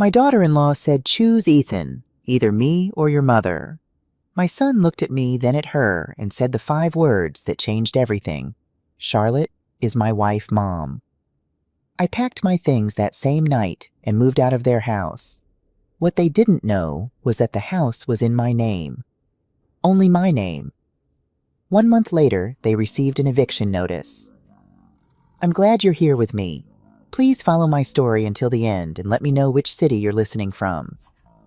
My daughter-in-law said, "Choose Ethan, either me or your mother." My son looked at me, then at her, and said the 5 words that changed everything. "Charlotte is my wife, Mom." I packed my things that same night and moved out of their house. What they didn't know was that the house was in my name. Only my name. 1 month later, they received an eviction notice. I'm glad you're here with me. Please follow my story until the end and let me know which city you're listening from.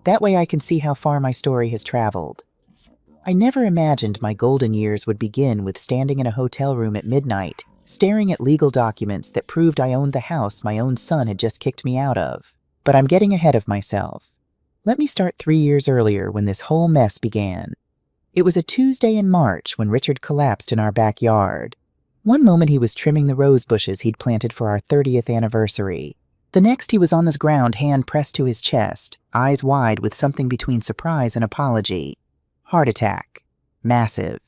That way I can see how far my story has traveled. I never imagined my golden years would begin with standing in a hotel room at midnight, staring at legal documents that proved I owned the house my own son had just kicked me out of. But I'm getting ahead of myself. Let me start 3 years earlier when this whole mess began. It was a Tuesday in March when Richard collapsed in our backyard. One moment he was trimming the rose bushes he'd planted for our 30th anniversary. The next he was on the ground, hand pressed to his chest, eyes wide with something between surprise and apology. Heart attack. Massive.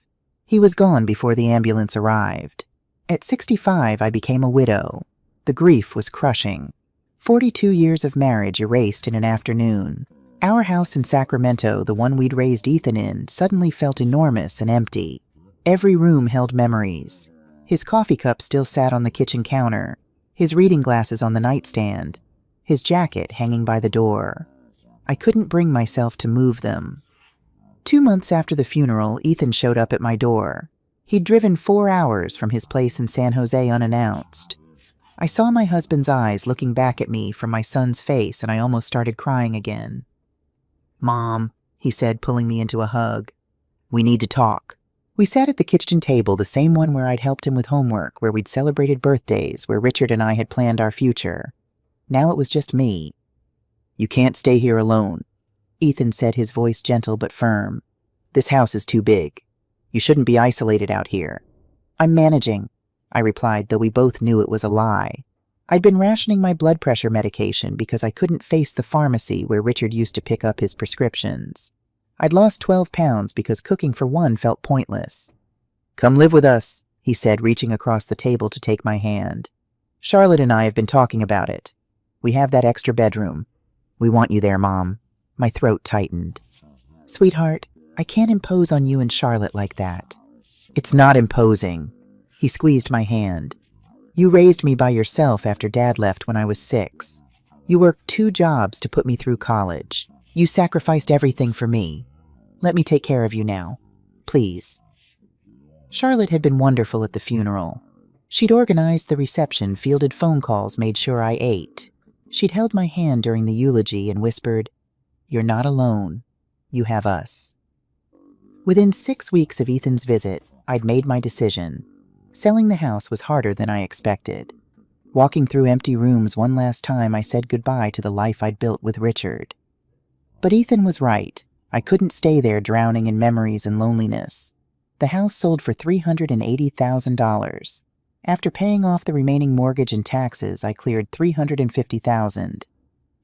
He was gone before the ambulance arrived. At 65, I became a widow. The grief was crushing. 42 years of marriage erased in an afternoon. Our house in Sacramento, the one we'd raised Ethan in, suddenly felt enormous and empty. Every room held memories. His coffee cup still sat on the kitchen counter, his reading glasses on the nightstand, his jacket hanging by the door. I couldn't bring myself to move them. 2 months after the funeral, Ethan showed up at my door. He'd driven 4 hours from his place in San Jose unannounced. I saw my husband's eyes looking back at me from my son's face, and I almost started crying again. "Mom," he said, pulling me into a hug. "We need to talk." We sat at the kitchen table, the same one where I'd helped him with homework, where we'd celebrated birthdays, where Richard and I had planned our future. Now it was just me. "You can't stay here alone," Ethan said, his voice gentle but firm. "This house is too big. You shouldn't be isolated out here." "I'm managing," I replied, though we both knew it was a lie. I'd been rationing my blood pressure medication because I couldn't face the pharmacy where Richard used to pick up his prescriptions. I'd lost 12 pounds because cooking for one felt pointless. "Come live with us," he said, reaching across the table to take my hand. "Charlotte and I have been talking about it. We have that extra bedroom. We want you there, Mom." My throat tightened. "Sweetheart, I can't impose on you and Charlotte like that." "It's not imposing." He squeezed my hand. "You raised me by yourself after Dad left when I was 6. You worked 2 jobs to put me through college. You sacrificed everything for me. Let me take care of you now. Please." Charlotte had been wonderful at the funeral. She'd organized the reception, fielded phone calls, made sure I ate. She'd held my hand during the eulogy and whispered, "You're not alone. You have us." Within 6 weeks of Ethan's visit, I'd made my decision. Selling the house was harder than I expected. Walking through empty rooms one last time, I said goodbye to the life I'd built with Richard. But Ethan was right. I couldn't stay there drowning in memories and loneliness. The house sold for $380,000. After paying off the remaining mortgage and taxes, I cleared $350,000.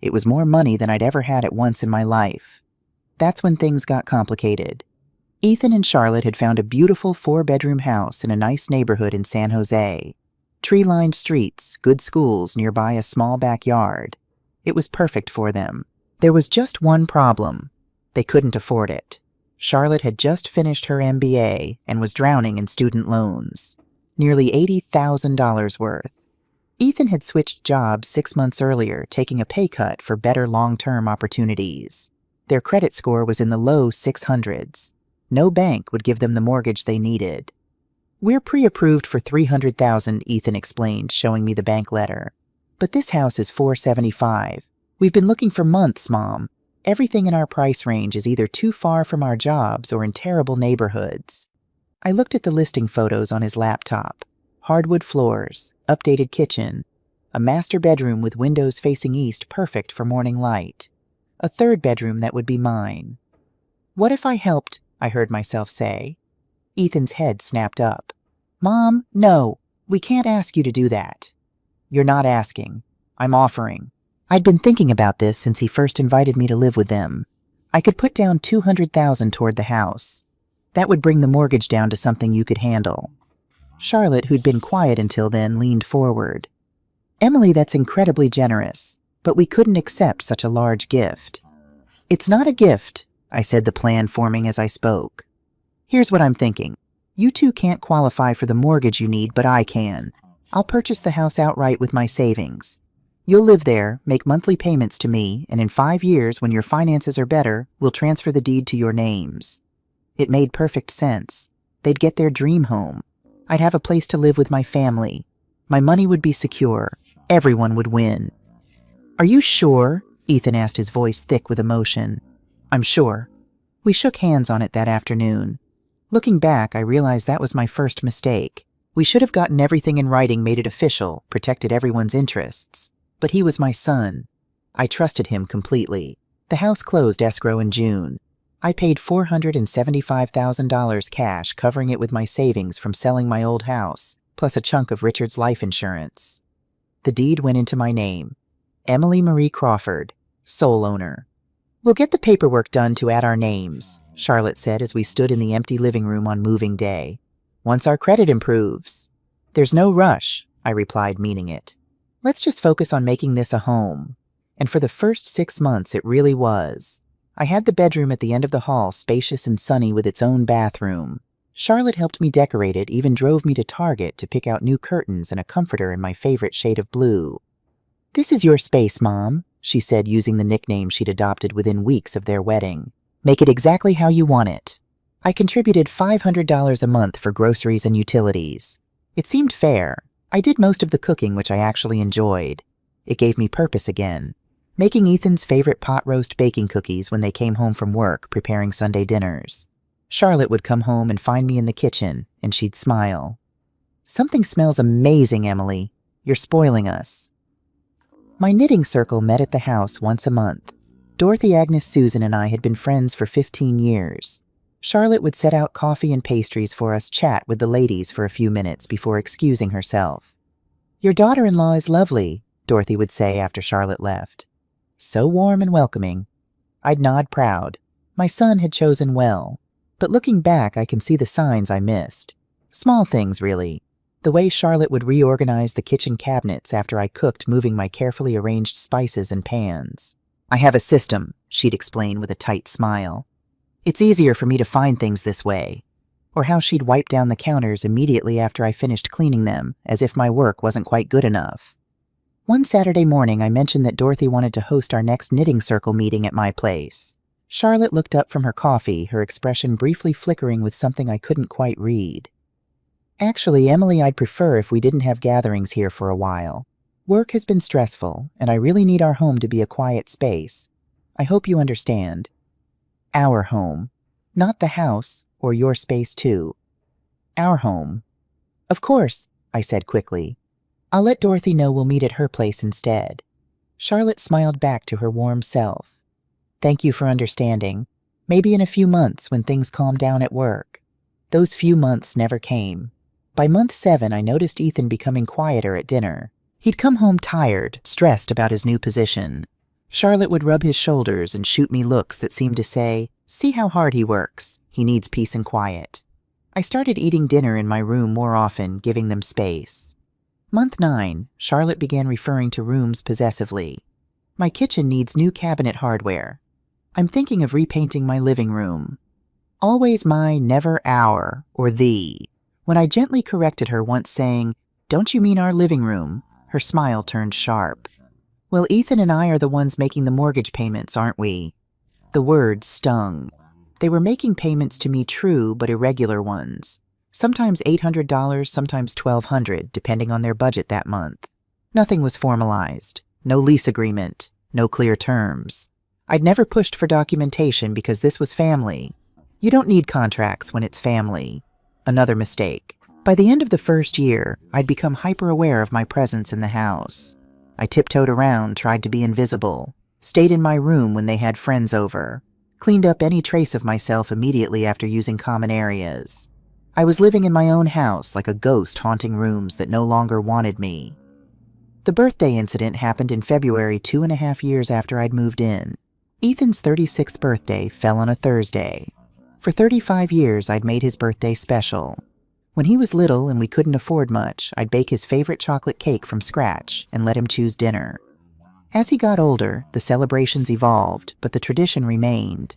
It was more money than I'd ever had at once in my life. That's when things got complicated. Ethan and Charlotte had found a beautiful 4-bedroom house in a nice neighborhood in San Jose. Tree-lined streets, good schools nearby, a small backyard. It was perfect for them. There was just one problem. They couldn't afford it. Charlotte had just finished her MBA and was drowning in student loans. Nearly $80,000 worth. Ethan had switched jobs 6 months earlier, taking a pay cut for better long-term opportunities. Their credit score was in the low 600s. No bank would give them the mortgage they needed. "We're pre-approved for $300,000, Ethan explained, showing me the bank letter. "But this house is $475. We've been looking for months, Mom. Everything in our price range is either too far from our jobs or in terrible neighborhoods." I looked at the listing photos on his laptop. Hardwood floors, updated kitchen, a master bedroom with windows facing east perfect for morning light, a 3rd bedroom that would be mine. "What if I helped?" I heard myself say. Ethan's head snapped up. "Mom, no, we can't ask you to do that." "You're not asking. I'm offering." I'd been thinking about this since he first invited me to live with them. I could put down $200,000 toward the house. That would bring the mortgage down to something you could handle. Charlotte, who'd been quiet until then, leaned forward. "Emily, that's incredibly generous. but we couldn't accept such a large gift. "It's not a gift," I said, the plan forming as I spoke. "Here's what I'm thinking. You two can't qualify for the mortgage you need, but I can. I'll purchase the house outright with my savings. You'll live there, make monthly payments to me, and in 5 years, when your finances are better, we'll transfer the deed to your names." It made perfect sense. They'd get their dream home. I'd have a place to live with my family. My money would be secure. Everyone would win. "Are you sure?" Ethan asked, his voice thick with emotion. "I'm sure." We shook hands on it that afternoon. Looking back, I realized that was my first mistake. We should have gotten everything in writing, made it official, protected everyone's interests. But he was my son. I trusted him completely. The house closed escrow in June. I paid $475,000 cash, covering it with my savings from selling my old house, plus a chunk of Richard's life insurance. The deed went into my name. Emily Marie Crawford, sole owner. "We'll get the paperwork done to add our names," Charlotte said as we stood in the empty living room on moving day. "Once our credit improves." "There's no rush," I replied, meaning it. "Let's just focus on making this a home." And for the first 6 months, it really was. I had the bedroom at the end of the hall, spacious and sunny with its own bathroom. Charlotte helped me decorate it, even drove me to Target to pick out new curtains and a comforter in my favorite shade of blue. "This is your space, Mom," she said, using the nickname she'd adopted within weeks of their wedding. "Make it exactly how you want it." I contributed $500 a month for groceries and utilities. It seemed fair. I did most of the cooking, which I actually enjoyed. It gave me purpose again. Making Ethan's favorite pot roast baking cookies when they came home from work, preparing Sunday dinners. Charlotte would come home and find me in the kitchen, and she'd smile. "Something smells amazing, Emily. You're spoiling us." My knitting circle met at the house once a month. Dorothy, Agnes, Susan, and I had been friends for 15 years. Charlotte would set out coffee and pastries for us, chat with the ladies for a few minutes before excusing herself. "Your daughter-in-law is lovely," Dorothy would say after Charlotte left. "So warm and welcoming." I'd nod proud. My son had chosen well. But looking back, I can see the signs I missed. Small things, really. The way Charlotte would reorganize the kitchen cabinets after I cooked, moving my carefully arranged spices and pans. "I have a system," she'd explain with a tight smile. "It's easier for me to find things this way." Or how she'd wipe down the counters immediately after I finished cleaning them, as if my work wasn't quite good enough. One Saturday morning, I mentioned that Dorothy wanted to host our next knitting circle meeting at my place. Charlotte looked up from her coffee, her expression briefly flickering with something I couldn't quite read. "Actually, Emily, I'd prefer if we didn't have gatherings here for a while. Work has been stressful, and I really need our home to be a quiet space. I hope you understand. Our home. Not the house, or your space too. Our home." "Of course," I said quickly. "I'll let Dorothy know we'll meet at her place instead." Charlotte smiled back to her warm self. "Thank you for understanding. Maybe in a few months when things calm down at work." Those few months never came. By month 7, I noticed Ethan becoming quieter at dinner. He'd come home tired, stressed about his new position. Charlotte would rub his shoulders and shoot me looks that seemed to say, "See how hard he works. He needs peace and quiet." I started eating dinner in my room more often, giving them space. Month 9, Charlotte began referring to rooms possessively. "My kitchen needs new cabinet hardware. I'm thinking of repainting my living room." Always my, never our, or thee. When I gently corrected her, once saying, "Don't you mean our living room?" her smile turned sharp. "Well, Ethan and I are the ones making the mortgage payments, aren't we?" The words stung. They were making payments to me, true, but irregular ones. Sometimes $800, sometimes $1,200, depending on their budget that month. Nothing was formalized. No lease agreement. No clear terms. I'd never pushed for documentation because this was family. You don't need contracts when it's family. Another mistake. By the end of the first year, I'd become hyper-aware of my presence in the house. I tiptoed around, tried to be invisible, stayed in my room when they had friends over, cleaned up any trace of myself immediately after using common areas. I was living in my own house like a ghost haunting rooms that no longer wanted me. The birthday incident happened in February, 2.5 years after I'd moved in. Ethan's 36th birthday fell on a Thursday. For 35 years, I'd made his birthday special. When he was little and we couldn't afford much, I'd bake his favorite chocolate cake from scratch and let him choose dinner. As he got older, the celebrations evolved, but the tradition remained.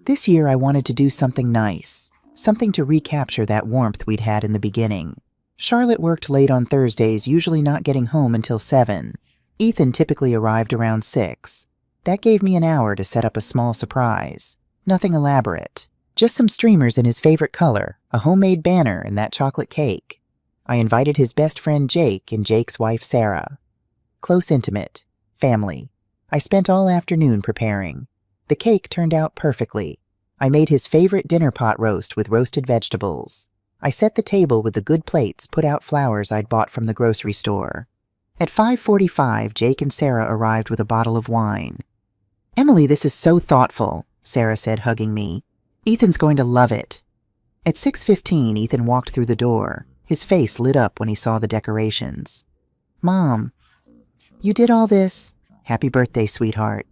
This year I wanted to do something nice, something to recapture that warmth we'd had in the beginning. Charlotte worked late on Thursdays, usually not getting home until 7. Ethan typically arrived around 6. That gave me an hour to set up a small surprise. Nothing elaborate. Just some streamers in his favorite color, a homemade banner, and that chocolate cake. I invited his best friend Jake and Jake's wife Sarah. Close intimate. Family. I spent all afternoon preparing. The cake turned out perfectly. I made his favorite dinner pot roast with roasted vegetables. I set the table with the good plates, put out flowers I'd bought from the grocery store. At 5:45, Jake and Sarah arrived with a bottle of wine. "Emily, this is so thoughtful," Sarah said, hugging me. "Ethan's going to love it." At 6:15, Ethan walked through the door. His face lit up when he saw the decorations. "Mom, you did all this? Happy birthday, sweetheart."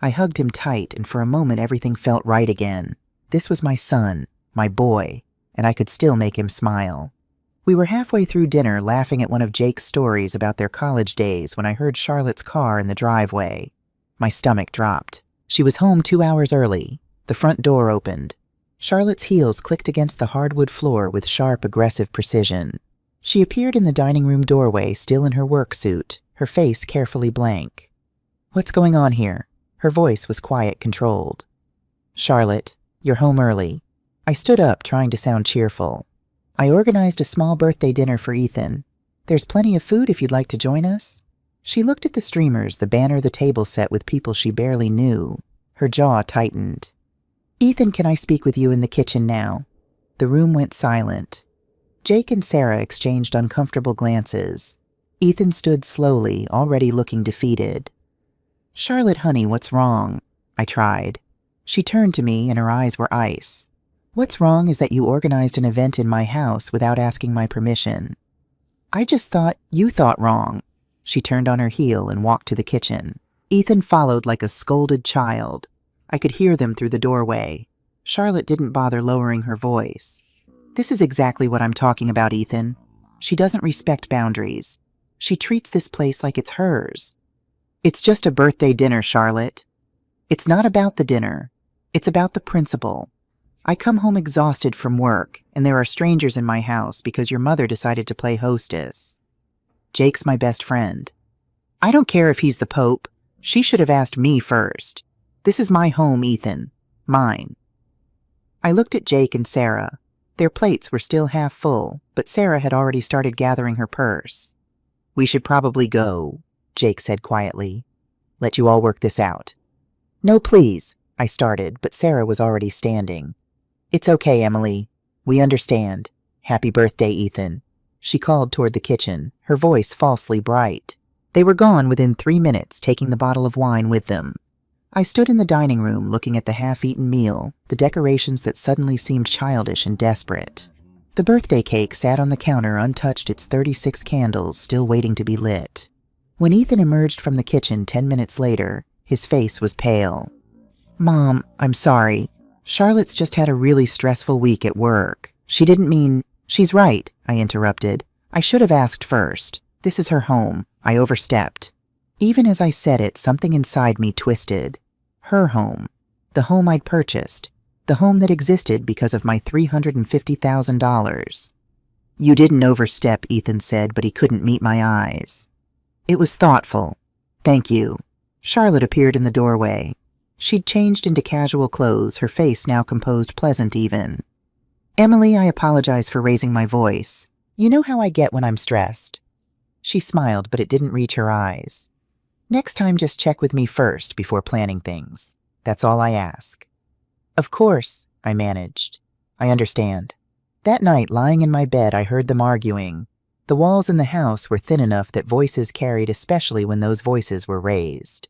I hugged him tight, and for a moment everything felt right again. This was my son, my boy, and I could still make him smile. We were halfway through dinner, laughing at one of Jake's stories about their college days, when I heard Charlotte's car in the driveway. My stomach dropped. She was home 2 hours early. The front door opened. Charlotte's heels clicked against the hardwood floor with sharp, aggressive precision. She appeared in the dining room doorway, still in her work suit, her face carefully blank. "What's going on here?" Her voice was quiet, controlled. "Charlotte, you're home early." I stood up, trying to sound cheerful. "I organized a small birthday dinner for Ethan. There's plenty of food if you'd like to join us." She looked at the streamers, the banner, the table set with people she barely knew. Her jaw tightened. "Ethan, can I speak with you in the kitchen now?" The room went silent. Jake and Sarah exchanged uncomfortable glances. Ethan stood slowly, already looking defeated. "Charlotte, honey, what's wrong?" I tried. She turned to me, and her eyes were ice. "What's wrong is that you organized an event in my house without asking my permission." "I just thought you thought wrong." She turned on her heel and walked to the kitchen. Ethan followed like a scolded child. I could hear them through the doorway. Charlotte didn't bother lowering her voice. "This is exactly what I'm talking about, Ethan. She doesn't respect boundaries. She treats this place like it's hers." "It's just a birthday dinner, Charlotte." "It's not about the dinner. It's about the principle. I come home exhausted from work, and there are strangers in my house because your mother decided to play hostess. Jake's my best friend. I don't care if he's the Pope. She should have asked me first. This is my home, Ethan. Mine." I looked at Jake and Sarah. Their plates were still half full, but Sarah had already started gathering her purse. "We should probably go," Jake said quietly. "Let you all work this out." "No, please," I started, but Sarah was already standing. "It's okay, Emily. We understand. Happy birthday, Ethan." She called toward the kitchen, her voice falsely bright. They were gone within 3 minutes, taking the bottle of wine with them. I stood in the dining room looking at the half-eaten meal, the decorations that suddenly seemed childish and desperate. The birthday cake sat on the counter untouched, its 36 candles still waiting to be lit. When Ethan emerged from the kitchen 10 minutes later, his face was pale. "Mom, I'm sorry. Charlotte's just had a really stressful week at work. She didn't mean—" "She's right," I interrupted. "I should have asked first. This is her home. I overstepped." Even as I said it, something inside me twisted. Her home. The home I'd purchased. The home that existed because of my $350,000. "You didn't overstep," Ethan said, but he couldn't meet my eyes. "It was thoughtful. Thank you." Charlotte appeared in the doorway. She'd changed into casual clothes, her face now composed, pleasant even. "Emily, I apologize for raising my voice. You know how I get when I'm stressed." She smiled, but it didn't reach her eyes. "Next time, just check with me first before planning things. That's all I ask." "Of course," I managed. "I understand." That night, lying in my bed, I heard them arguing. The walls in the house were thin enough that voices carried, especially when those voices were raised.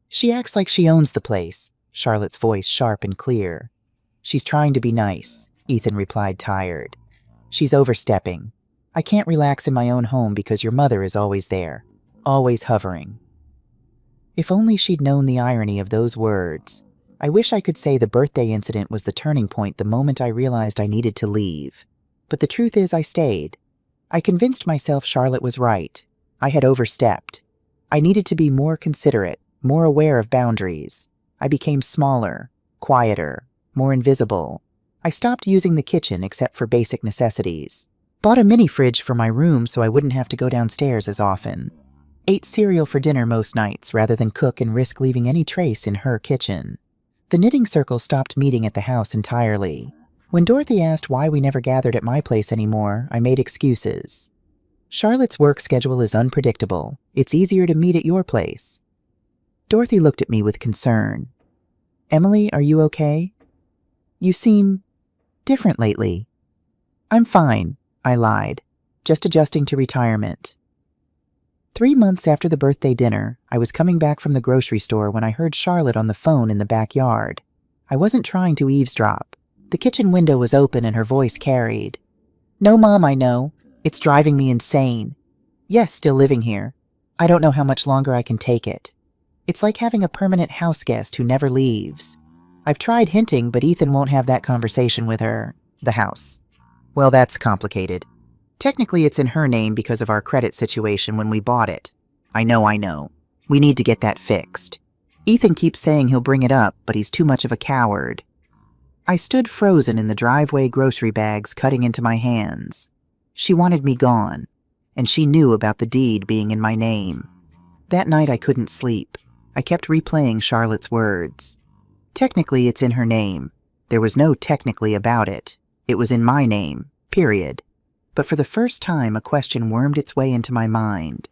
"She acts like she owns the place," Charlotte's voice sharp and clear. "She's trying to be nice," Ethan replied, tired. "She's overstepping. I can't relax in my own home because your mother is always there, always hovering." If only she'd known the irony of those words. I wish I could say the birthday incident was the turning point, the moment I realized I needed to leave. But the truth is I stayed. I convinced myself Charlotte was right. I had overstepped. I needed to be more considerate, more aware of boundaries. I became smaller, quieter, more invisible. I stopped using the kitchen except for basic necessities. Bought a mini fridge for my room so I wouldn't have to go downstairs as often. Ate cereal for dinner most nights rather than cook and risk leaving any trace in her kitchen. The knitting circle stopped meeting at the house entirely. When Dorothy asked why we never gathered at my place anymore, I made excuses. Charlotte's work schedule is unpredictable. It's easier to meet at your place. Dorothy looked at me with concern. Emily, are you okay? You seem different lately. I'm fine, I lied, just adjusting to retirement. 3 months after the birthday dinner, I was coming back from the grocery store when I heard Charlotte on the phone in the backyard. I wasn't trying to eavesdrop. The kitchen window was open and her voice carried. No, Mom, I know. It's driving me insane. Yes, still living here. I don't know how much longer I can take it. It's like having a permanent house guest who never leaves. I've tried hinting, but Ethan won't have that conversation with her. The house. Well, that's complicated. Technically, it's in her name because of our credit situation when we bought it. I know. We need to get that fixed. Ethan keeps saying he'll bring it up, but he's too much of a coward. I stood frozen in the driveway, grocery bags cutting into my hands. She wanted me gone, and she knew about the deed being in my name. That night I couldn't sleep. I kept replaying Charlotte's words. Technically, it's in her name. There was no technically about it. It was in my name, period. But for the first time, a question wormed its way into my mind.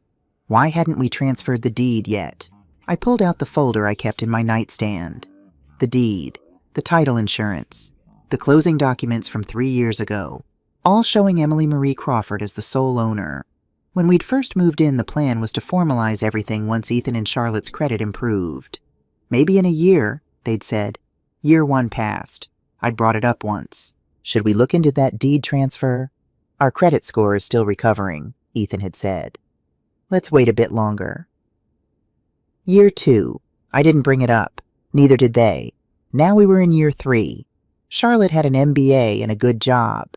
Why hadn't we transferred the deed yet? I pulled out the folder I kept in my nightstand. The deed, the title insurance, the closing documents from 3 years ago, all showing Emily Marie Crawford as the sole owner. When we'd first moved in, the plan was to formalize everything once Ethan and Charlotte's credit improved. Maybe in a year, they'd said. Year 1 passed. I'd brought it up once. Should we look into that deed transfer? Our credit score is still recovering, Ethan had said. Let's wait a bit longer. Year 2. I didn't bring it up. Neither did they. Now we were in year 3. Charlotte had an MBA and a good job.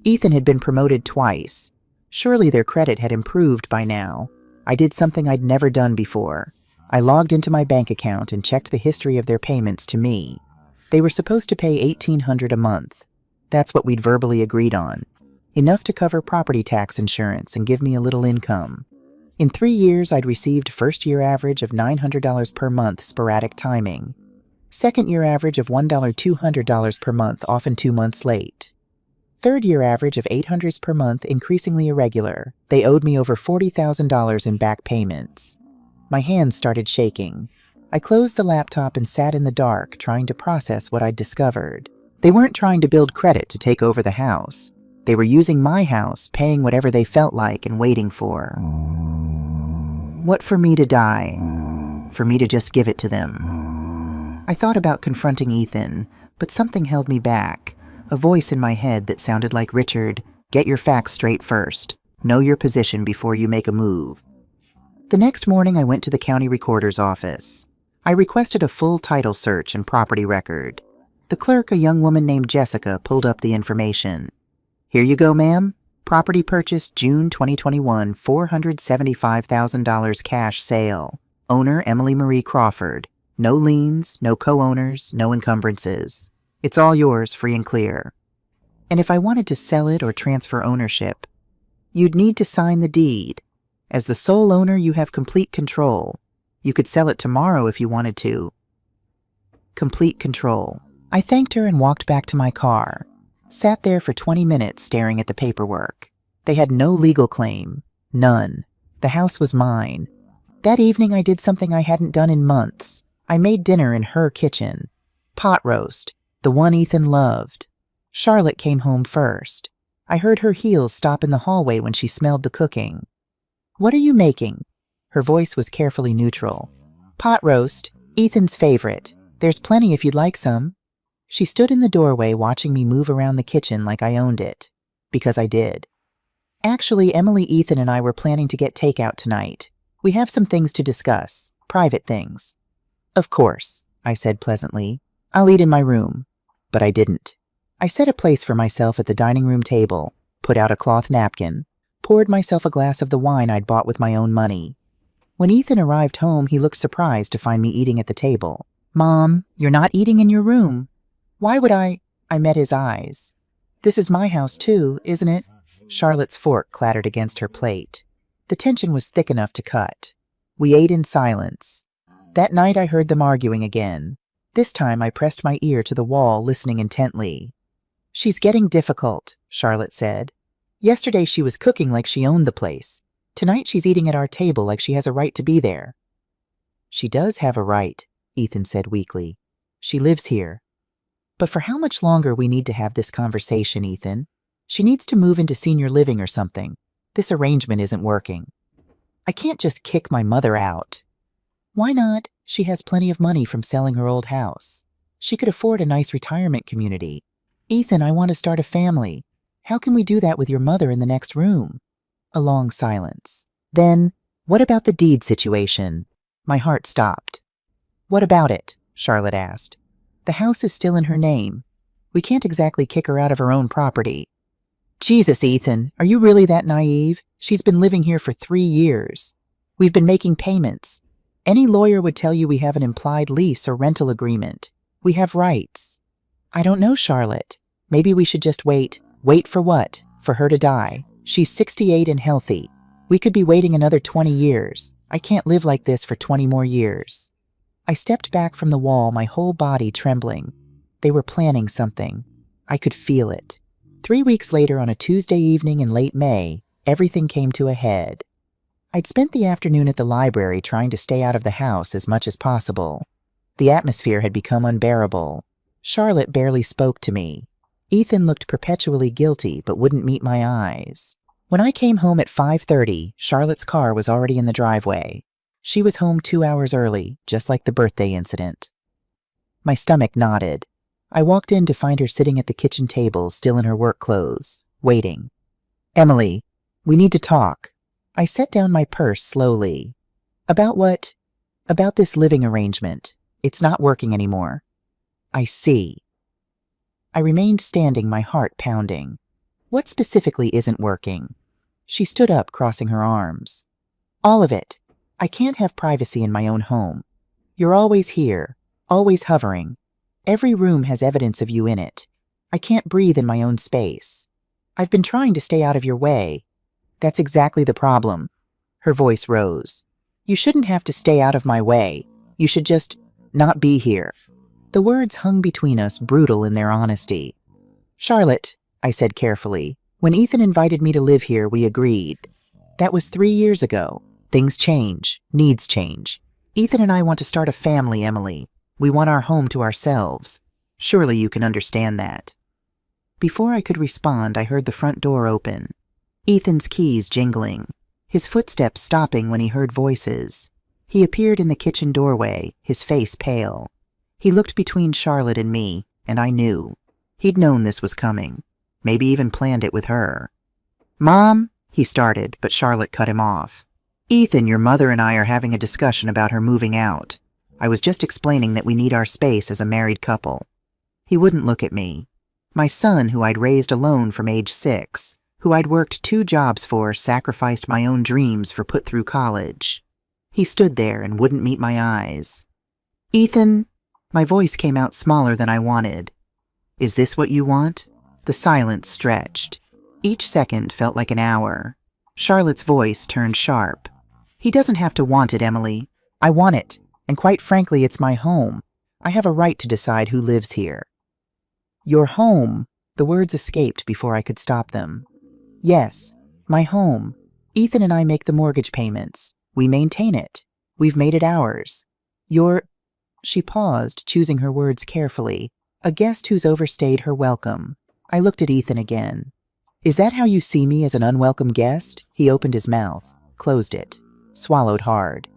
Ethan had been promoted twice. Surely their credit had improved by now. I did something I'd never done before. I logged into my bank account and checked the history of their payments to me. They were supposed to pay $1,800 a month. That's what we'd verbally agreed on. Enough to cover property tax insurance and give me a little income. In 3 years, I'd received first-year average of $900 per month sporadic timing. Second-year average of $1,200 per month, often 2 months late. Third-year average of $800 per month, increasingly irregular. They owed me over $40,000 in back payments. My hands started shaking. I closed the laptop and sat in the dark, trying to process what I'd discovered. They weren't trying to build credit to take over the house. They were using my house, paying whatever they felt like and waiting for. What for me to die? For me to just give it to them? I thought about confronting Ethan, but something held me back. A voice in my head that sounded like Richard, get your facts straight first. Know your position before you make a move. The next morning I went to the county recorder's office. I requested a full title search and property record. The clerk, a young woman named Jessica, pulled up the information. Here you go, ma'am. Property purchased June 2021, $475,000 cash sale. Owner Emily Marie Crawford. No liens, no co-owners, no encumbrances. It's all yours, free and clear. And if I wanted to sell it or transfer ownership, you'd need to sign the deed. As the sole owner, you have complete control. You could sell it tomorrow if you wanted to. Complete control. I thanked her and walked back to my car. Sat there for 20 minutes staring at the paperwork. They had no legal claim. None. The house was mine. That evening I did something I hadn't done in months. I made dinner in her kitchen. Pot roast. The one Ethan loved. Charlotte came home first. I heard her heels stop in the hallway when she smelled the cooking. What are you making? Her voice was carefully neutral. Pot roast. Ethan's favorite. There's plenty if you'd like some. She stood in the doorway watching me move around the kitchen like I owned it. Because I did. Actually, Emily, Ethan, and I were planning to get takeout tonight. We have some things to discuss. Private things. Of course, I said pleasantly. I'll eat in my room. But I didn't. I set a place for myself at the dining room table, put out a cloth napkin, poured myself a glass of the wine I'd bought with my own money. When Ethan arrived home, he looked surprised to find me eating at the table. "Mom, you're not eating in your room." "Why would I?" I met his eyes. "This is my house too, isn't it?" Charlotte's fork clattered against her plate. The tension was thick enough to cut. We ate in silence. That night I heard them arguing again. This time I pressed my ear to the wall, listening intently. "She's getting difficult," Charlotte said. "Yesterday she was cooking like she owned the place. Tonight she's eating at our table like she has a right to be there." "She does have a right," Ethan said weakly. "She lives here." "But for how much longer we need to have this conversation, Ethan? She needs to move into senior living or something. This arrangement isn't working." "I can't just kick my mother out." "Why not? She has plenty of money from selling her old house. She could afford a nice retirement community." "Ethan, I want to start a family. How can we do that with your mother in the next room?" A long silence. Then, "What about the deed situation?" My heart stopped. "What about it?" Charlotte asked. "The house is still in her name. We can't exactly kick her out of her own property." "Jesus, Ethan, are you really that naive? She's been living here for 3 years. We've been making payments. Any lawyer would tell you we have an implied lease or rental agreement. We have rights." "I don't know, Charlotte. Maybe we should just wait." "Wait for what? For her to die? She's 68 and healthy. We could be waiting another 20 years. I can't live like this for 20 more years." I stepped back from the wall, my whole body trembling. They were planning something. I could feel it. 3 weeks later, on a Tuesday evening in late May, everything came to a head. I'd spent the afternoon at the library trying to stay out of the house as much as possible. The atmosphere had become unbearable. Charlotte barely spoke to me. Ethan looked perpetually guilty but wouldn't meet my eyes. When I came home at 5:30, Charlotte's car was already in the driveway. She was home 2 hours early, just like the birthday incident. My stomach knotted. I walked in to find her sitting at the kitchen table, still in her work clothes, waiting. "Emily, we need to talk." I set down my purse slowly. "About what?" "About this living arrangement. It's not working anymore." "I see." I remained standing, my heart pounding. "What specifically isn't working?" She stood up, crossing her arms. "All of it. I can't have privacy in my own home. You're always here, always hovering. Every room has evidence of you in it. I can't breathe in my own space. I've been trying to stay out of your way." "That's exactly the problem." Her voice rose. "You shouldn't have to stay out of my way. You should just not be here." The words hung between us, brutal in their honesty. "Charlotte," I said carefully, "when Ethan invited me to live here, we agreed. That was 3 years ago. Things change. Needs change. Ethan and I want to start a family, Emily. We want our home to ourselves. Surely you can understand that." Before I could respond, I heard the front door open. Ethan's keys jingling. His footsteps stopping when he heard voices. He appeared in the kitchen doorway, his face pale. He looked between Charlotte and me, and I knew. He'd known this was coming. Maybe even planned it with her. "Mom," he started, but Charlotte cut him off. "Ethan, your mother and I are having a discussion about her moving out. I was just explaining that we need our space as a married couple." He wouldn't look at me. My son, who I'd raised alone from age 6, who I'd worked 2 jobs for, sacrificed my own dreams for put through college. He stood there and wouldn't meet my eyes. "Ethan," my voice came out smaller than I wanted. "Is this what you want?" The silence stretched. Each second felt like an hour. Charlotte's voice turned sharp. "He doesn't have to want it, Emily. I want it, and quite frankly, it's my home. I have a right to decide who lives here." "Your home?" The words escaped before I could stop them. "Yes, my home. Ethan and I make the mortgage payments. We maintain it. We've made it ours. You're—" She paused, choosing her words carefully. "A guest who's overstayed her welcome." I looked at Ethan again. "Is that how you see me, as an unwelcome guest?" He opened his mouth, closed it, swallowed hard.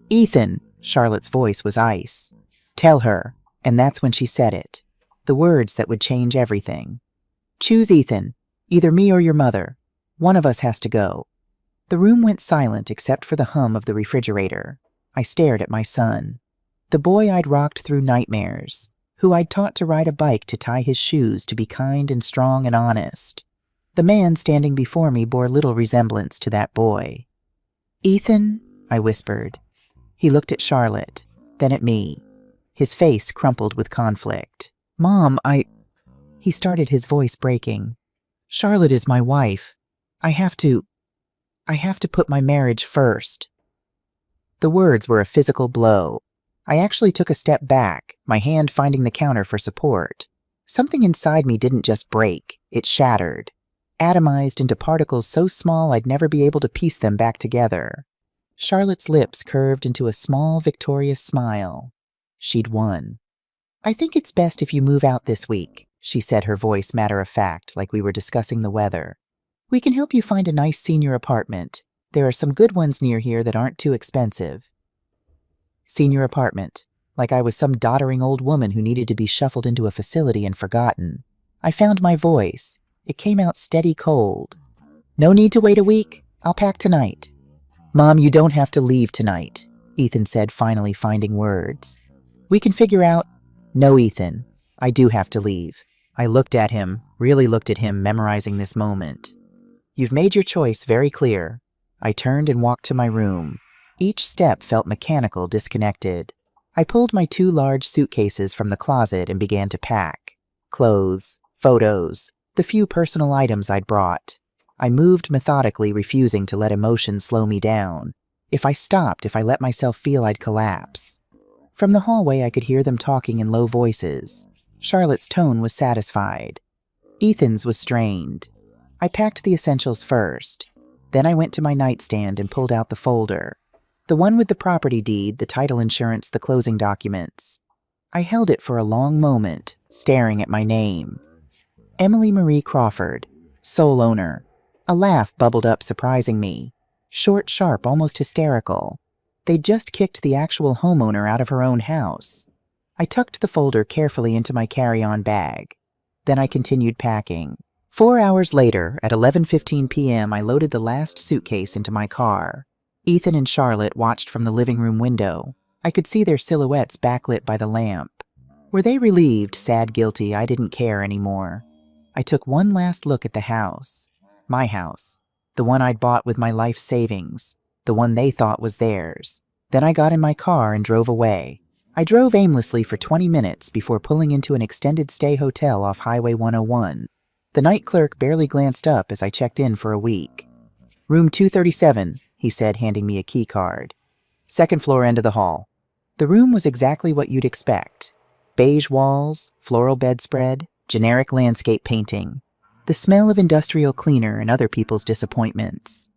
"Ethan," Charlotte's voice was ice. "Tell her." And that's when she said it. The words that would change everything. "Choose Ethan. Either me or your mother. One of us has to go." The room went silent except for the hum of the refrigerator. I stared at my son. The boy I'd rocked through nightmares, who I'd taught to ride a bike, to tie his shoes, to be kind and strong and honest. The man standing before me bore little resemblance to that boy. "Ethan," I whispered. He looked at Charlotte, then at me. His face crumpled with conflict. Mom, He started, his voice breaking. Charlotte is my wife. I have to put my marriage first. The words were a physical blow. I actually took a step back, my hand finding the counter for support. Something inside me didn't just break, it shattered, atomized into particles so small I'd never be able to piece them back together. Charlotte's lips curved into a small, victorious smile. She'd won. I think it's best if you move out this week, she said, her voice matter-of-fact, like we were discussing the weather. We can help you find a nice senior apartment. There are some good ones near here that aren't too expensive. Senior apartment. Like I was some doddering old woman who needed to be shuffled into a facility and forgotten. I found my voice. It came out steady cold. No need to wait a week. I'll pack tonight. Mom, you don't have to leave tonight, Ethan said, finally finding words. We can figure out... No, Ethan. I do have to leave. I looked at him, really looked at him, memorizing this moment. You've made your choice very clear. I turned and walked to my room. Each step felt mechanical, disconnected. I pulled my 2 large suitcases from the closet and began to pack. Clothes, photos, the few personal items I'd brought. I moved methodically, refusing to let emotion slow me down. If I let myself feel, I'd collapse. From the hallway, I could hear them talking in low voices. Charlotte's tone was satisfied. Ethan's was strained. I packed the essentials first. Then I went to my nightstand and pulled out the folder. The one with the property deed, the title insurance, the closing documents. I held it for a long moment, staring at my name. Emily Marie Crawford, sole owner. A laugh bubbled up, surprising me. Short, sharp, almost hysterical. They'd just kicked the actual homeowner out of her own house. I tucked the folder carefully into my carry-on bag. Then I continued packing. 4 hours later, at 11:15 p.m., I loaded the last suitcase into my car. Ethan and Charlotte watched from the living room window. I could see their silhouettes backlit by the lamp. Were they relieved, sad, guilty? I didn't care anymore. I took one last look at the house. My house. The one I'd bought with my life savings. The one they thought was theirs. Then I got in my car and drove away. I drove aimlessly for 20 minutes before pulling into an extended stay hotel off Highway 101. The night clerk barely glanced up as I checked in for a week. Room 237, he said, handing me a key card. 2nd floor, end of the hall. The room was exactly what you'd expect. Beige walls, floral bedspread, generic landscape painting. The smell of industrial cleaner and other people's disappointments.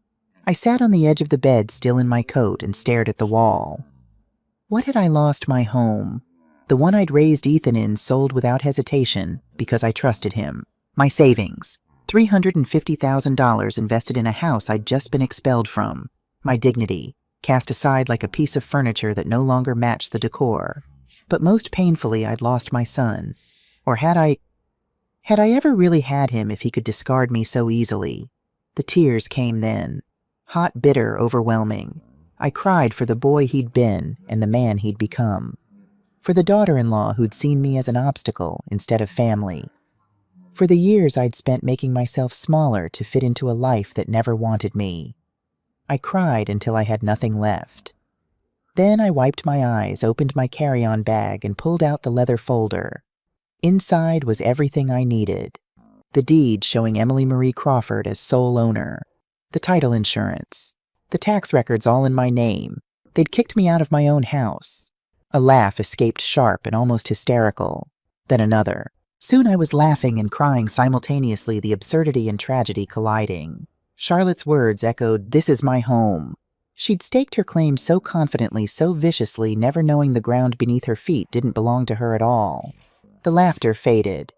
I sat on the edge of the bed, still in my coat, and stared at the wall. What had I lost? My home? The one I'd raised Ethan in, sold without hesitation because I trusted him. My savings, $350,000 invested in a house I'd just been expelled from. My dignity, cast aside like a piece of furniture that no longer matched the decor. But most painfully, I'd lost my son. Or had I ever really had him if he could discard me so easily? The tears came then. Hot, bitter, overwhelming. I cried for the boy he'd been and the man he'd become. For the daughter-in-law who'd seen me as an obstacle instead of family. For the years I'd spent making myself smaller to fit into a life that never wanted me. I cried until I had nothing left. Then I wiped my eyes, opened my carry-on bag, and pulled out the leather folder. Inside was everything I needed. The deed showing Emily Marie Crawford as sole owner. The title insurance. The tax records all in my name. They'd kicked me out of my own house. A laugh escaped, sharp and almost hysterical. Then another. Soon I was laughing and crying simultaneously, the absurdity and tragedy colliding. Charlotte's words echoed, "This is my home." She'd staked her claim so confidently, so viciously, never knowing the ground beneath her feet didn't belong to her at all. The laughter faded.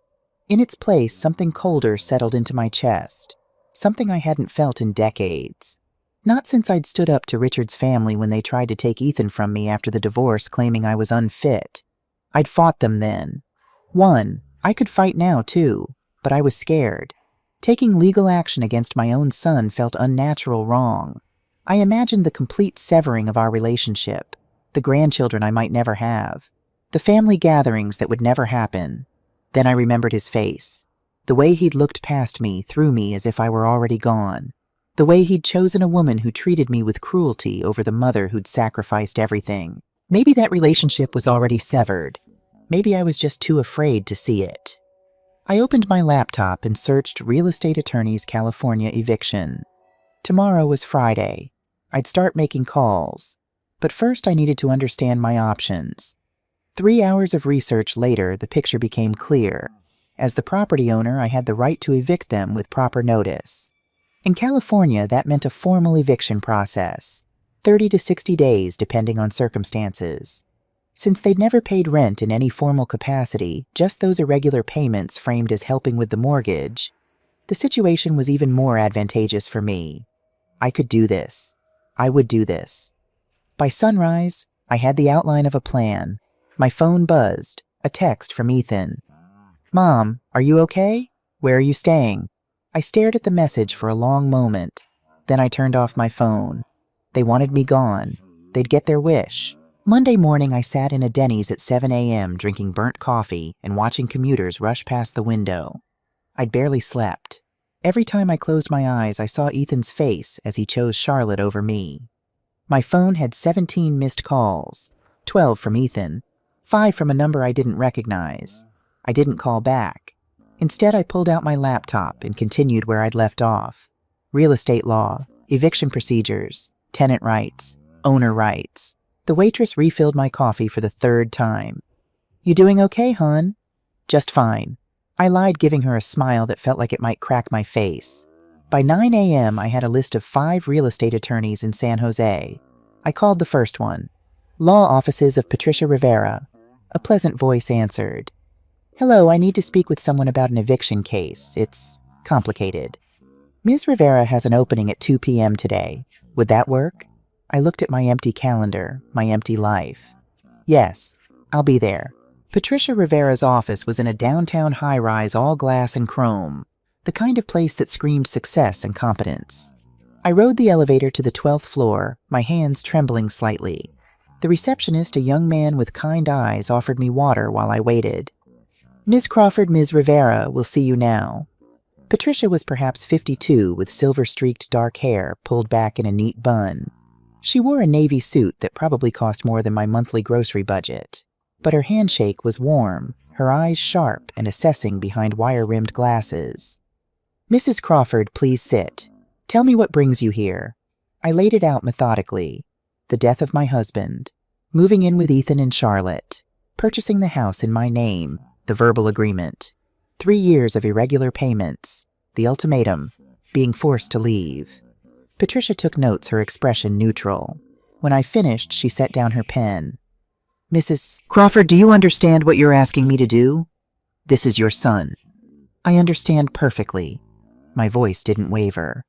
In its place, something colder settled into my chest. Something I hadn't felt in decades. Not since I'd stood up to Richard's family when they tried to take Ethan from me after the divorce, claiming I was unfit. I'd fought them then. Won. I could fight now, too, but I was scared. Taking legal action against my own son felt unnatural, wrong. I imagined the complete severing of our relationship, the grandchildren I might never have, the family gatherings that would never happen. Then I remembered his face, the way he'd looked past me, through me, as if I were already gone. The way he'd chosen a woman who treated me with cruelty over the mother who'd sacrificed everything. Maybe that relationship was already severed. Maybe I was just too afraid to see it. I opened my laptop and searched Real Estate Attorneys California Eviction. Tomorrow was Friday. I'd start making calls. But first I needed to understand my options. 3 hours of research later, the picture became clear. As the property owner, I had the right to evict them with proper notice. In California, that meant a formal eviction process, 30 to 60 days depending on circumstances. Since they'd never paid rent in any formal capacity, just those irregular payments framed as helping with the mortgage, the situation was even more advantageous for me. I could do this. I would do this. By sunrise, I had the outline of a plan. My phone buzzed, a text from Ethan. "Mom, are you okay? Where are you staying?" I stared at the message for a long moment. Then I turned off my phone. They wanted me gone. They'd get their wish. Monday morning, I sat in a Denny's at 7 a.m. drinking burnt coffee and watching commuters rush past the window. I'd barely slept. Every time I closed my eyes, I saw Ethan's face as he chose Charlotte over me. My phone had 17 missed calls, 12 from Ethan, 5 from a number I didn't recognize. I didn't call back. Instead, I pulled out my laptop and continued where I'd left off. Real estate law, eviction procedures, tenant rights, owner rights. The waitress refilled my coffee for the 3rd time. "You doing okay, hon?" "Just fine." I lied, giving her a smile that felt like it might crack my face. By 9 a.m., I had a list of 5 real estate attorneys in San Jose. I called the first one. "Law offices of Patricia Rivera." A pleasant voice answered. "Hello, I need to speak with someone about an eviction case. It's complicated. Ms. Rivera has an opening at 2 p.m. today. Would that work?" I looked at my empty calendar, my empty life. "Yes, I'll be there." Patricia Rivera's office was in a downtown high-rise all glass and chrome, the kind of place that screamed success and competence. I rode the elevator to the 12th floor, my hands trembling slightly. The receptionist, a young man with kind eyes, offered me water while I waited. "Ms. Crawford, Ms. Rivera, will see you now." Patricia was perhaps 52, with silver-streaked dark hair pulled back in a neat bun. She wore a navy suit that probably cost more than my monthly grocery budget. But her handshake was warm, her eyes sharp and assessing behind wire-rimmed glasses. "Mrs. Crawford, please sit. Tell me what brings you here." I laid it out methodically. The death of my husband, moving in with Ethan and Charlotte, purchasing the house in my name, the verbal agreement, 3 years of irregular payments, the ultimatum, being forced to leave. Patricia took notes, her expression neutral. When I finished, she set down her pen. "Mrs. Crawford, do you understand what you're asking me to do? This is your son." "I understand perfectly." My voice didn't waver.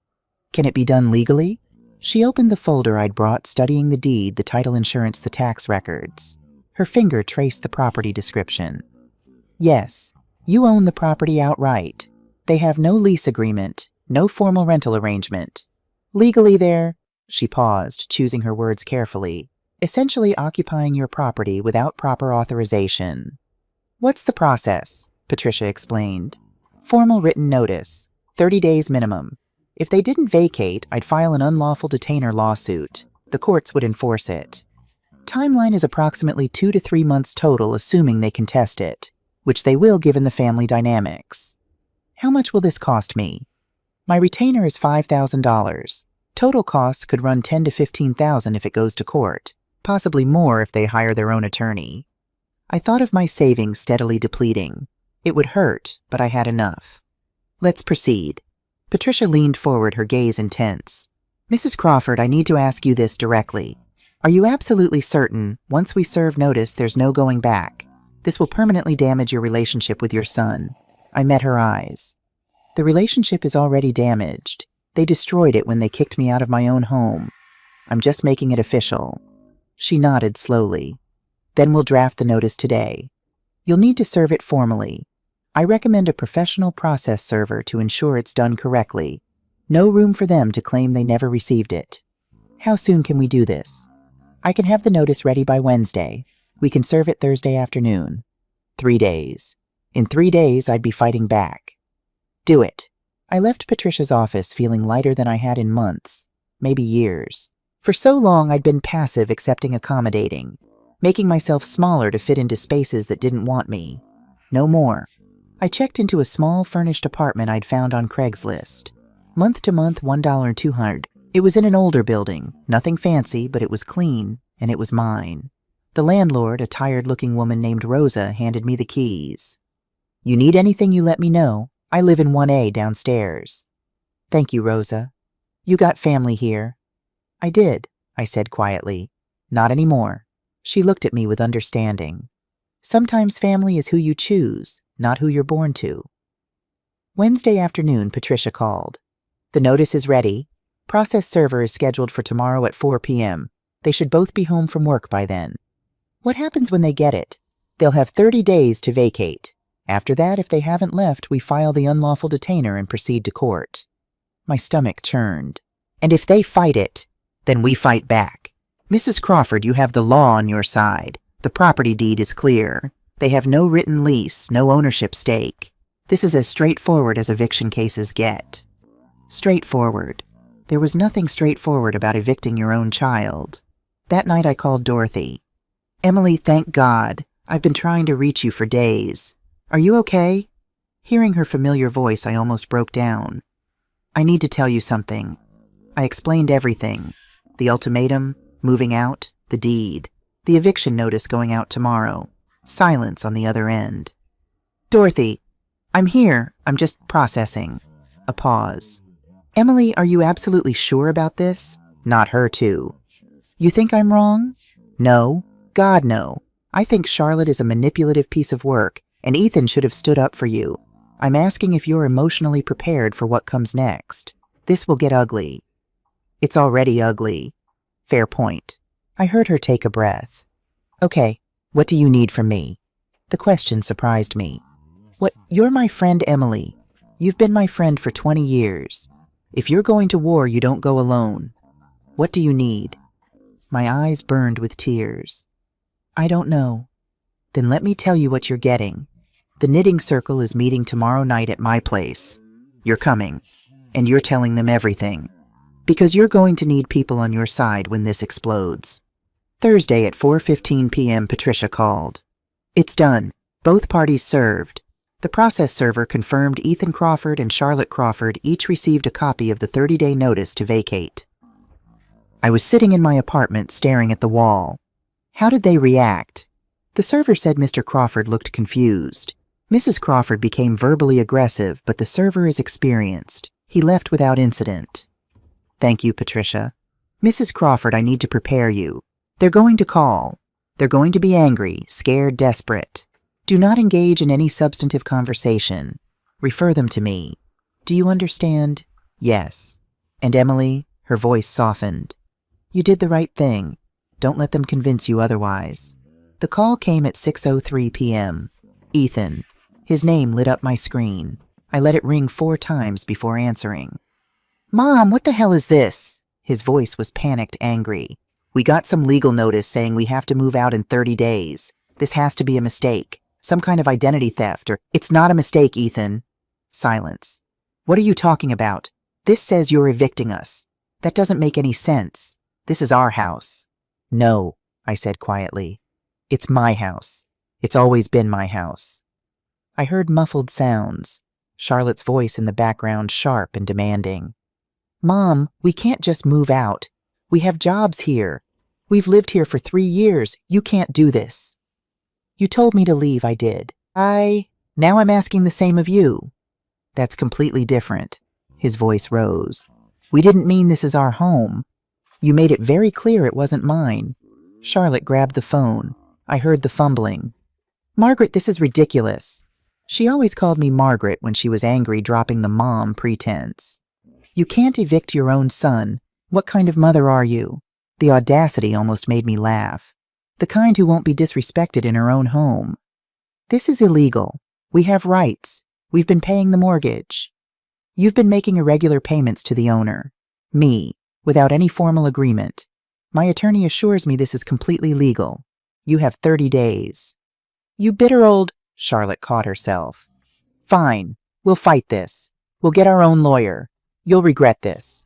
"Can it be done legally?" She opened the folder I'd brought, studying the deed, the title insurance, the tax records. Her finger traced the property description. "Yes, you own the property outright. They have no lease agreement, no formal rental arrangement. Legally they're," she paused, choosing her words carefully, "essentially occupying your property without proper authorization." "What's the process?" Patricia explained. "Formal written notice, 30 days minimum. If they didn't vacate, I'd file an unlawful detainer lawsuit. The courts would enforce it. Timeline is approximately 2 to 3 months total, assuming they contest it, which they will given the family dynamics. How much will this cost me? My retainer is $5,000. Total costs could run $10,000 to $15,000 if it goes to court, possibly more if they hire their own attorney. I thought of my savings steadily depleting. It would hurt, but I had enough. "Let's proceed." Patricia leaned forward, her gaze intense. "Mrs. Crawford, I need to ask you this directly. Are you absolutely certain, once we serve notice, there's no going back? This will permanently damage your relationship with your son." I met her eyes. "The relationship is already damaged. They destroyed it when they kicked me out of my own home. I'm just making it official." She nodded slowly. "Then we'll draft the notice today. You'll need to serve it formally. I recommend a professional process server to ensure it's done correctly. No room for them to claim they never received it. How soon can we do this?" "I can have the notice ready by Wednesday. We can serve it Thursday afternoon." 3 days. In 3 days, I'd be fighting back. "Do it." I left Patricia's office feeling lighter than I had in months, maybe years. For so long I'd been passive, accepting, accommodating, making myself smaller to fit into spaces that didn't want me. No more. I checked into a small furnished apartment I'd found on Craigslist. Month to month, $1,200. It was in an older building, nothing fancy, but it was clean, and it was mine. The landlord, a tired-looking woman named Rosa, handed me the keys. "You need anything, you let me know. I live in 1A downstairs." "Thank you, Rosa. You got family here." "I did," I said quietly. "Not anymore." She looked at me with understanding. Sometimes family is who you choose, not who you're born to. Wednesday afternoon, Patricia called. "The notice is ready. Process server is scheduled for tomorrow at 4 p.m. They should both be home from work by then." "What happens when they get it?" "They'll have 30 days to vacate. After that, if they haven't left, we file the unlawful detainer and proceed to court." My stomach churned. "And if they fight it, then we fight back. Mrs. Crawford, you have the law on your side. The property deed is clear. They have no written lease, no ownership stake. This is as straightforward as eviction cases get." Straightforward. There was nothing straightforward about evicting your own child. That night I called Dorothy. "Emily, thank God. I've been trying to reach you for days. Are you okay?" Hearing her familiar voice, I almost broke down. "I need to tell you something." I explained everything. The ultimatum, moving out, the deed, the eviction notice going out tomorrow. Silence on the other end. "Dorothy, I'm here. I'm just processing." A pause. "Emily, are you absolutely sure about this?" "Not her, too." "You think I'm wrong?" "No. God, no. I think Charlotte is a manipulative piece of work, and Ethan should have stood up for you. I'm asking if you're emotionally prepared for what comes next. This will get ugly." "It's already ugly." "Fair point." I heard her take a breath. "Okay, what do you need from me?" The question surprised me. You're my friend, Emily. You've been my friend for 20 years. If you're going to war, you don't go alone. What do you need?" My eyes burned with tears. "I don't know." "Then let me tell you what you're getting. The knitting circle is meeting tomorrow night at my place. You're coming, and you're telling them everything. Because you're going to need people on your side when this explodes." Thursday at 4:15 p.m. Patricia called. "It's done. Both parties served. The process server confirmed Ethan Crawford and Charlotte Crawford each received a copy of the 30-day notice to vacate." I was sitting in my apartment staring at the wall. How did they react? The server said Mr. Crawford looked confused. Mrs. Crawford became verbally aggressive, but the server is experienced. He left without incident. "Thank you, Patricia. Mrs. Crawford, I need to prepare you. They're going to call. They're going to be angry, scared, desperate. Do not engage in any substantive conversation. Refer them to me. Do you understand?" "Yes." "And Emily," her voice softened, "you did the right thing. Don't let them convince you otherwise." The call came at 6:03 p.m. Ethan. His name lit up my screen. I let it ring 4 times before answering. "Mom, what the hell is this?" His voice was panicked, angry. "We got some legal notice saying we have to move out in 30 days. This has to be a mistake. Some kind of identity theft, or..." "It's not a mistake, Ethan." Silence. "What are you talking about? This says you're evicting us. That doesn't make any sense. This is our house." "No," I said quietly. "It's my house. It's always been my house." I heard muffled sounds. Charlotte's voice in the background, sharp and demanding. "Mom, we can't just move out. We have jobs here. We've lived here for 3 years. You can't do this." "You told me to leave, I did. Now I'm asking the same of you." "That's completely different." His voice rose. "We didn't mean this is our home. You made it very clear it wasn't mine." Charlotte grabbed the phone. I heard the fumbling. "Margaret, this is ridiculous." She always called me Margaret when she was angry, dropping the mom pretense. "You can't evict your own son. What kind of mother are you?" The audacity almost made me laugh. The kind who won't be disrespected in her own home. "This is illegal. We have rights. We've been paying the mortgage. You've been making irregular payments to the owner. Me, without any formal agreement. My attorney assures me this is completely legal. You have 30 days. "You bitter old..." Charlotte caught herself. "Fine. We'll fight this. We'll get our own lawyer. You'll regret this."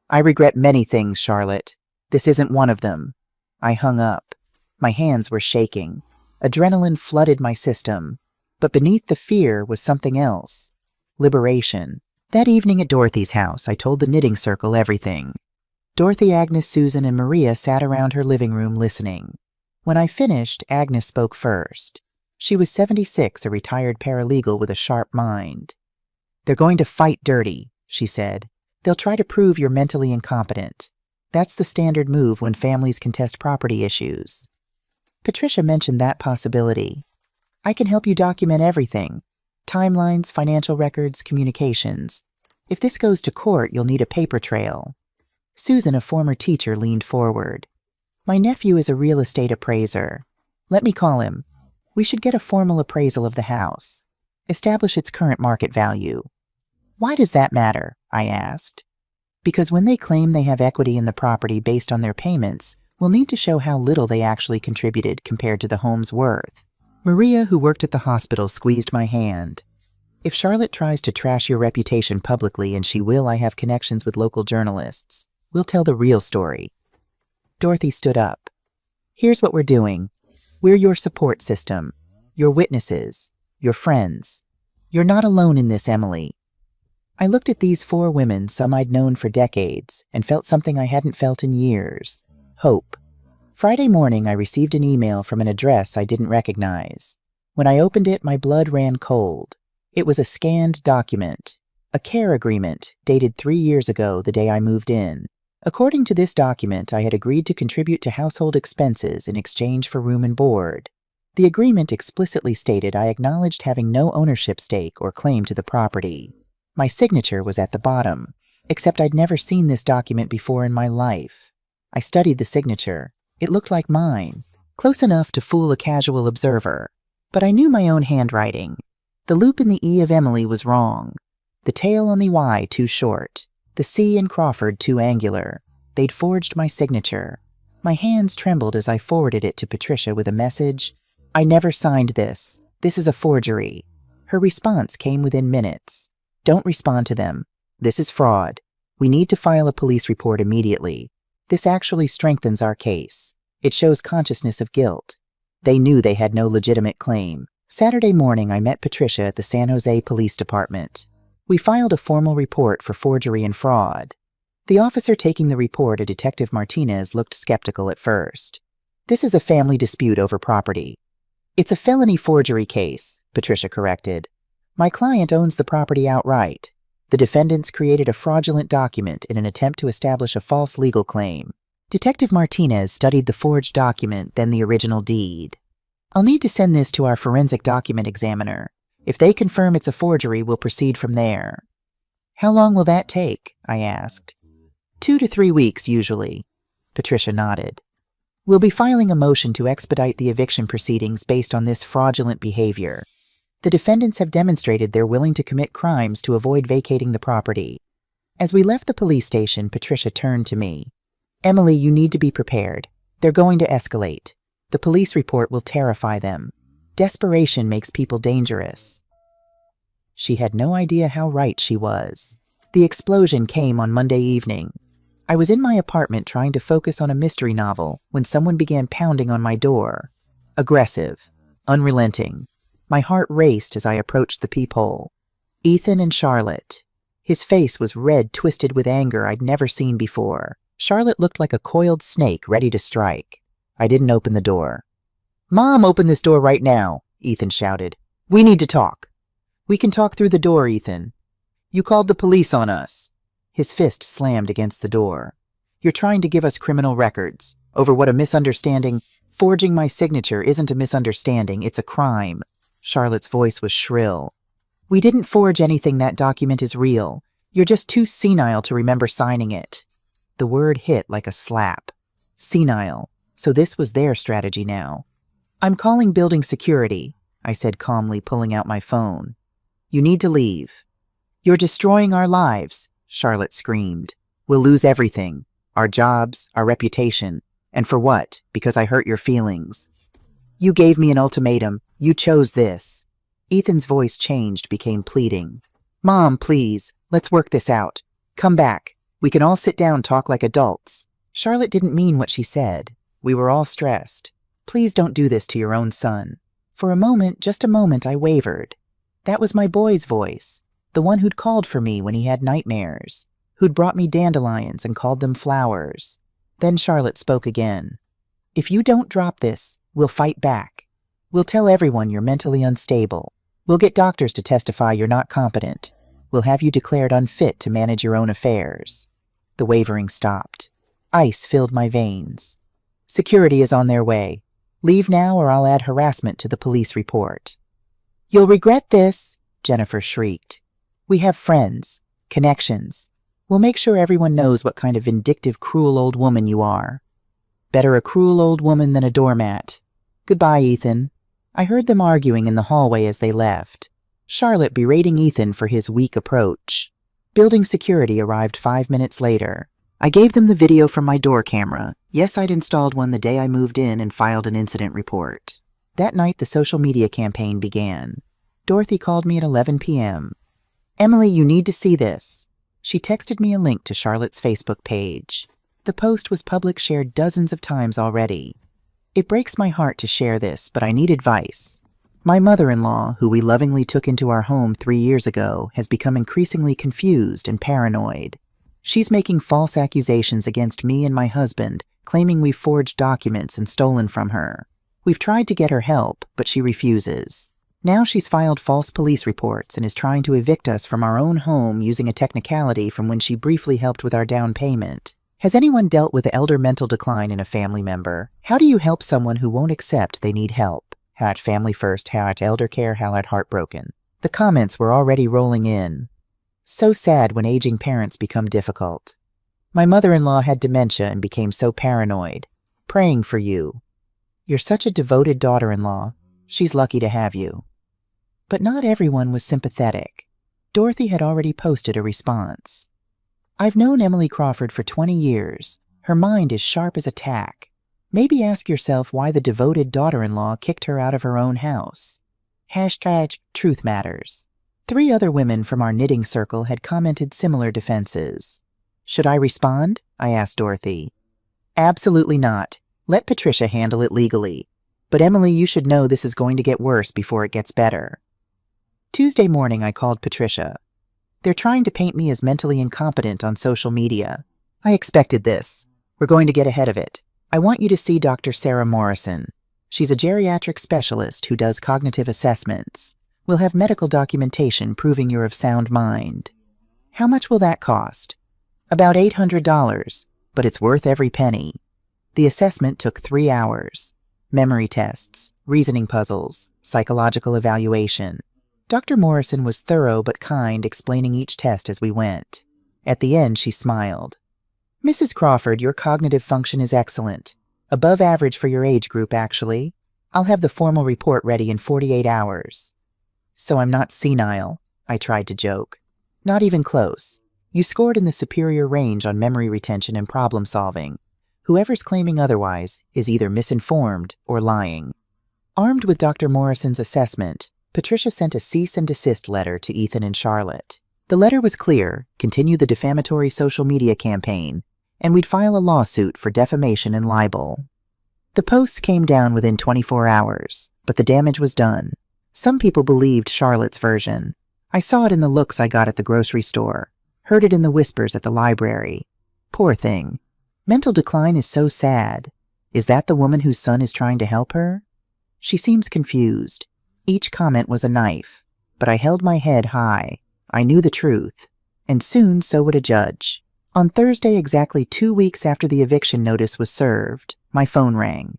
"I regret many things, Charlotte. This isn't one of them." I hung up. My hands were shaking. Adrenaline flooded my system. But beneath the fear was something else. Liberation. That evening at Dorothy's house, I told the knitting circle everything. Dorothy, Agnes, Susan, and Maria sat around her living room listening. When I finished, Agnes spoke first. She was 76, a retired paralegal with a sharp mind. "They're going to fight dirty," she said. "They'll try to prove you're mentally incompetent. That's the standard move when families contest property issues." Patricia mentioned that possibility. "I can help you document everything. Timelines, financial records, communications. If this goes to court, you'll need a paper trail." Susan, a former teacher, leaned forward. "My nephew is a real estate appraiser. Let me call him. We should get a formal appraisal of the house. Establish its current market value." "Why does that matter?" I asked. "Because when they claim they have equity in the property based on their payments, we'll need to show how little they actually contributed compared to the home's worth." Maria, who worked at the hospital, squeezed my hand. "If Charlotte tries to trash your reputation publicly, and she will, I have connections with local journalists. We'll tell the real story." Dorothy stood up. "Here's what we're doing. We're your support system, your witnesses, your friends. You're not alone in this, Emily." I looked at these 4 women, some I'd known for decades, and felt something I hadn't felt in years: hope. Friday morning, I received an email from an address I didn't recognize. When I opened it, my blood ran cold. It was a scanned document, a care agreement dated 3 years ago, the day I moved in. According to this document, I had agreed to contribute to household expenses in exchange for room and board. The agreement explicitly stated I acknowledged having no ownership stake or claim to the property. My signature was at the bottom, except I'd never seen this document before in my life. I studied the signature. It looked like mine, close enough to fool a casual observer. But I knew my own handwriting. The loop in the E of Emily was wrong. The tail on the Y too short. The C in Crawford too angular. They'd forged my signature. My hands trembled as I forwarded it to Patricia with a message: "I never signed this. This is a forgery." Her response came within minutes. "Don't respond to them. This is fraud. We need to file a police report immediately. This actually strengthens our case. It shows consciousness of guilt." They knew they had no legitimate claim. Saturday morning, I met Patricia at the San Jose Police Department. We filed a formal report for forgery and fraud. The officer taking the report, a Detective Martinez, looked skeptical at first. "This is a family dispute over property." "It's a felony forgery case," Patricia corrected. "My client owns the property outright. The defendants created a fraudulent document in an attempt to establish a false legal claim." Detective Martinez studied the forged document, then the original deed. "I'll need to send this to our forensic document examiner. If they confirm it's a forgery, we'll proceed from there." "How long will that take?" I asked. 2 to 3 weeks, usually." Patricia nodded. "We'll be filing a motion to expedite the eviction proceedings based on this fraudulent behavior. The defendants have demonstrated they're willing to commit crimes to avoid vacating the property." As we left the police station, Patricia turned to me. "Emily, you need to be prepared. They're going to escalate. The police report will terrify them. Desperation makes people dangerous." She had no idea how right she was. The explosion came on Monday evening. I was in my apartment trying to focus on a mystery novel when someone began pounding on my door. Aggressive, unrelenting. My heart raced as I approached the peephole. Ethan and Charlotte. His face was red, twisted with anger I'd never seen before. Charlotte looked like a coiled snake ready to strike. I didn't open the door. "Mom, open this door right now," Ethan shouted. "We need to talk." "We can talk through the door, Ethan." "You called the police on us." His fist slammed against the door. "You're trying to give us criminal records over what a misunderstanding. Forging my signature isn't a misunderstanding, it's a crime." Charlotte's voice was shrill. "We didn't forge anything. That document is real. You're just too senile to remember signing it." The word hit like a slap. Senile. So this was their strategy now. "I'm calling building security," I said calmly, pulling out my phone. "You need to leave." "You're destroying our lives," Charlotte screamed. "We'll lose everything. Our jobs, our reputation. And for what? Because I hurt your feelings. You gave me an ultimatum. You chose this." Ethan's voice changed, became pleading. Mom, please, let's work this out. Come back. We can all sit down, talk like adults. Charlotte didn't mean what she said. We were all stressed. Please don't do this to your own son. For a moment, just a moment, I wavered. That was my boy's voice, the one who'd called for me when he had nightmares, who'd brought me dandelions and called them flowers. Then Charlotte spoke again. If you don't drop this, we'll fight back. We'll tell everyone you're mentally unstable. We'll get doctors to testify you're not competent. We'll have you declared unfit to manage your own affairs. The wavering stopped. Ice filled my veins. Security is on their way. Leave now or I'll add harassment to the police report. You'll regret this, Jennifer shrieked. We have friends, connections. We'll make sure everyone knows what kind of vindictive, cruel old woman you are. Better a cruel old woman than a doormat. Goodbye, Ethan. I heard them arguing in the hallway as they left. Charlotte berating Ethan for his weak approach. Building security arrived 5 minutes later. I gave them the video from my door camera. Yes, I'd installed one the day I moved in and filed an incident report. That night, the social media campaign began. Dorothy called me at 11 p.m. Emily, you need to see this. She texted me a link to Charlotte's Facebook page. The post was public, shared dozens of times already. It breaks my heart to share this, but I need advice. My mother-in-law, who we lovingly took into our home 3 years ago, has become increasingly confused and paranoid. She's making false accusations against me and my husband, claiming we've forged documents and stolen from her. We've tried to get her help, but she refuses. Now she's filed false police reports and is trying to evict us from our own home using a technicality from when she briefly helped with our down payment. Has anyone dealt with elder mental decline in a family member? How do you help someone who won't accept they need help? How at family first, how at elder care, how at heartbroken. The comments were already rolling in. So sad when aging parents become difficult. My mother-in-law had dementia and became so paranoid. Praying for you. You're such a devoted daughter-in-law. She's lucky to have you. But not everyone was sympathetic. Dorothy had already posted a response. I've known Emily Crawford for 20 years. Her mind is sharp as a tack. Maybe ask yourself why the devoted daughter-in-law kicked her out of her own house. #Truth matters. 3 other women from our knitting circle had commented similar defenses. Should I respond? I asked Dorothy. Absolutely not. Let Patricia handle it legally. But Emily, you should know this is going to get worse before it gets better. Tuesday morning, I called Patricia. They're trying to paint me as mentally incompetent on social media. I expected this. We're going to get ahead of it. I want you to see Dr. Sarah Morrison. She's a geriatric specialist who does cognitive assessments. We'll have medical documentation proving you're of sound mind. How much will that cost? About $800, but it's worth every penny. The assessment took 3 hours. Memory tests, reasoning puzzles, psychological evaluation. Dr. Morrison was thorough but kind, explaining each test as we went. At the end, she smiled. Mrs. Crawford, your cognitive function is excellent. Above average for your age group, actually. I'll have the formal report ready in 48 hours. So I'm not senile, I tried to joke. Not even close. You scored in the superior range on memory retention and problem solving. Whoever's claiming otherwise is either misinformed or lying. Armed with Dr. Morrison's assessment, Patricia sent a cease and desist letter to Ethan and Charlotte. The letter was clear: continue the defamatory social media campaign, and we'd file a lawsuit for defamation and libel. The posts came down within 24 hours, but the damage was done. Some people believed Charlotte's version. I saw it in the looks I got at the grocery store, heard it in the whispers at the library. Poor thing. Mental decline is so sad. Is that the woman whose son is trying to help her? She seems confused. Each comment was a knife, but I held my head high. I knew the truth, and soon so would a judge. On Thursday, exactly 2 weeks after the eviction notice was served, my phone rang.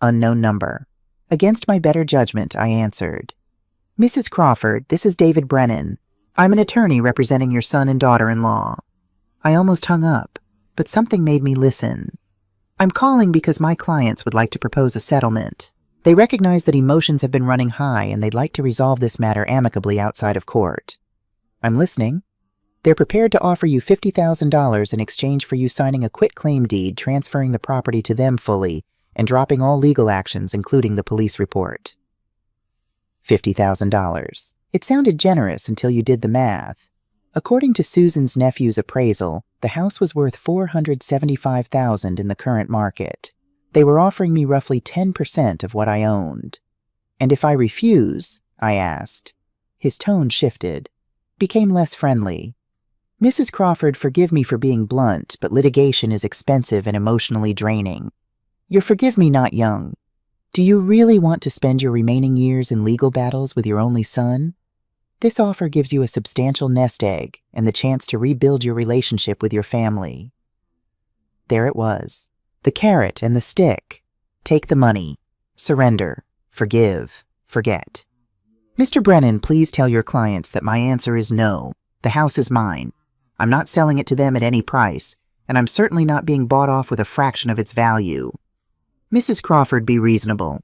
Unknown number. Against my better judgment, I answered. Mrs. Crawford, this is David Brennan. I'm an attorney representing your son and daughter-in-law. I almost hung up, but something made me listen. I'm calling because my clients would like to propose a settlement. They recognize that emotions have been running high and they'd like to resolve this matter amicably outside of court. I'm listening. They're prepared to offer you $50,000 in exchange for you signing a quitclaim deed transferring the property to them fully and dropping all legal actions, including the police report. $50,000. It sounded generous until you did the math. According to Susan's nephew's appraisal, the house was worth $475,000 in the current market. They were offering me roughly 10% of what I owned. And if I refuse, I asked. His tone shifted, became less friendly. Mrs. Crawford, forgive me for being blunt, but litigation is expensive and emotionally draining. You're forgive me not young. Do you really want to spend your remaining years in legal battles with your only son? This offer gives you a substantial nest egg and the chance to rebuild your relationship with your family. There it was. The carrot and the stick. Take the money. Surrender. Forgive. Forget. Mr. Brennan, please tell your clients that my answer is no. The house is mine. I'm not selling it to them at any price, and I'm certainly not being bought off with a fraction of its value. Mrs. Crawford, be reasonable.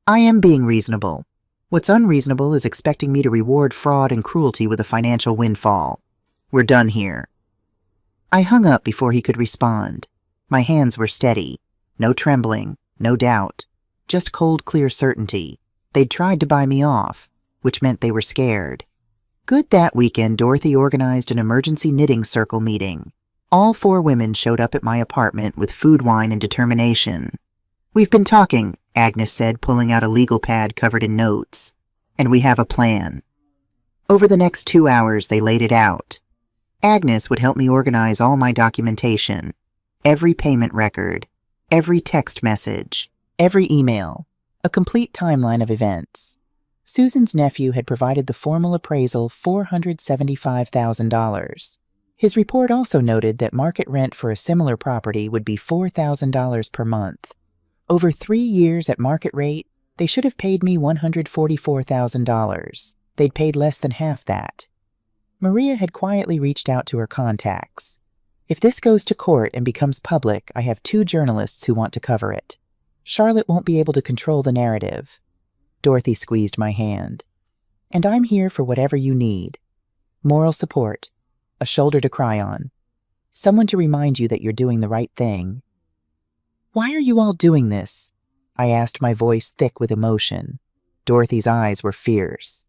I am being reasonable. What's unreasonable is expecting me to reward fraud and cruelty with a financial windfall. We're done here. I hung up before he could respond. My hands were steady. No trembling, no doubt. Just cold, clear certainty. They'd tried to buy me off, which meant they were scared. Good. That weekend, Dorothy organized an emergency knitting circle meeting. All 4 women showed up at my apartment with food, wine, and determination. We've been talking, Agnes said, pulling out a legal pad covered in notes. And we have a plan. Over the next 2 hours, they laid it out. Agnes would help me organize all my documentation. Every payment record. Every text message. Every email. A complete timeline of events. Susan's nephew had provided the formal appraisal $475,000. His report also noted that market rent for a similar property would be $4,000 per month. Over 3 years at market rate, they should have paid me $144,000. They'd paid less than half that. Maria had quietly reached out to her contacts. If this goes to court and becomes public, I have 2 journalists who want to cover it. Charlotte won't be able to control the narrative. Dorothy squeezed my hand. And I'm here for whatever you need. Moral support. A shoulder to cry on. Someone to remind you that you're doing the right thing. Why are you all doing this? I asked, my voice thick with emotion. Dorothy's eyes were fierce.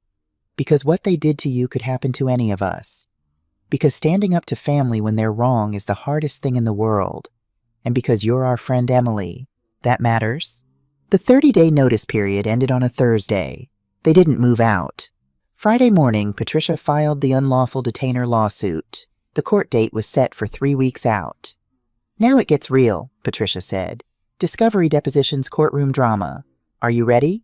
Because what they did to you could happen to any of us. Because standing up to family when they're wrong is the hardest thing in the world. And because you're our friend Emily. That matters. The 30-day notice period ended on a Thursday. They didn't move out. Friday morning, Patricia filed the unlawful detainer lawsuit. The court date was set for 3 weeks out. Now it gets real, Patricia said. Discovery depositions, courtroom drama. Are you ready?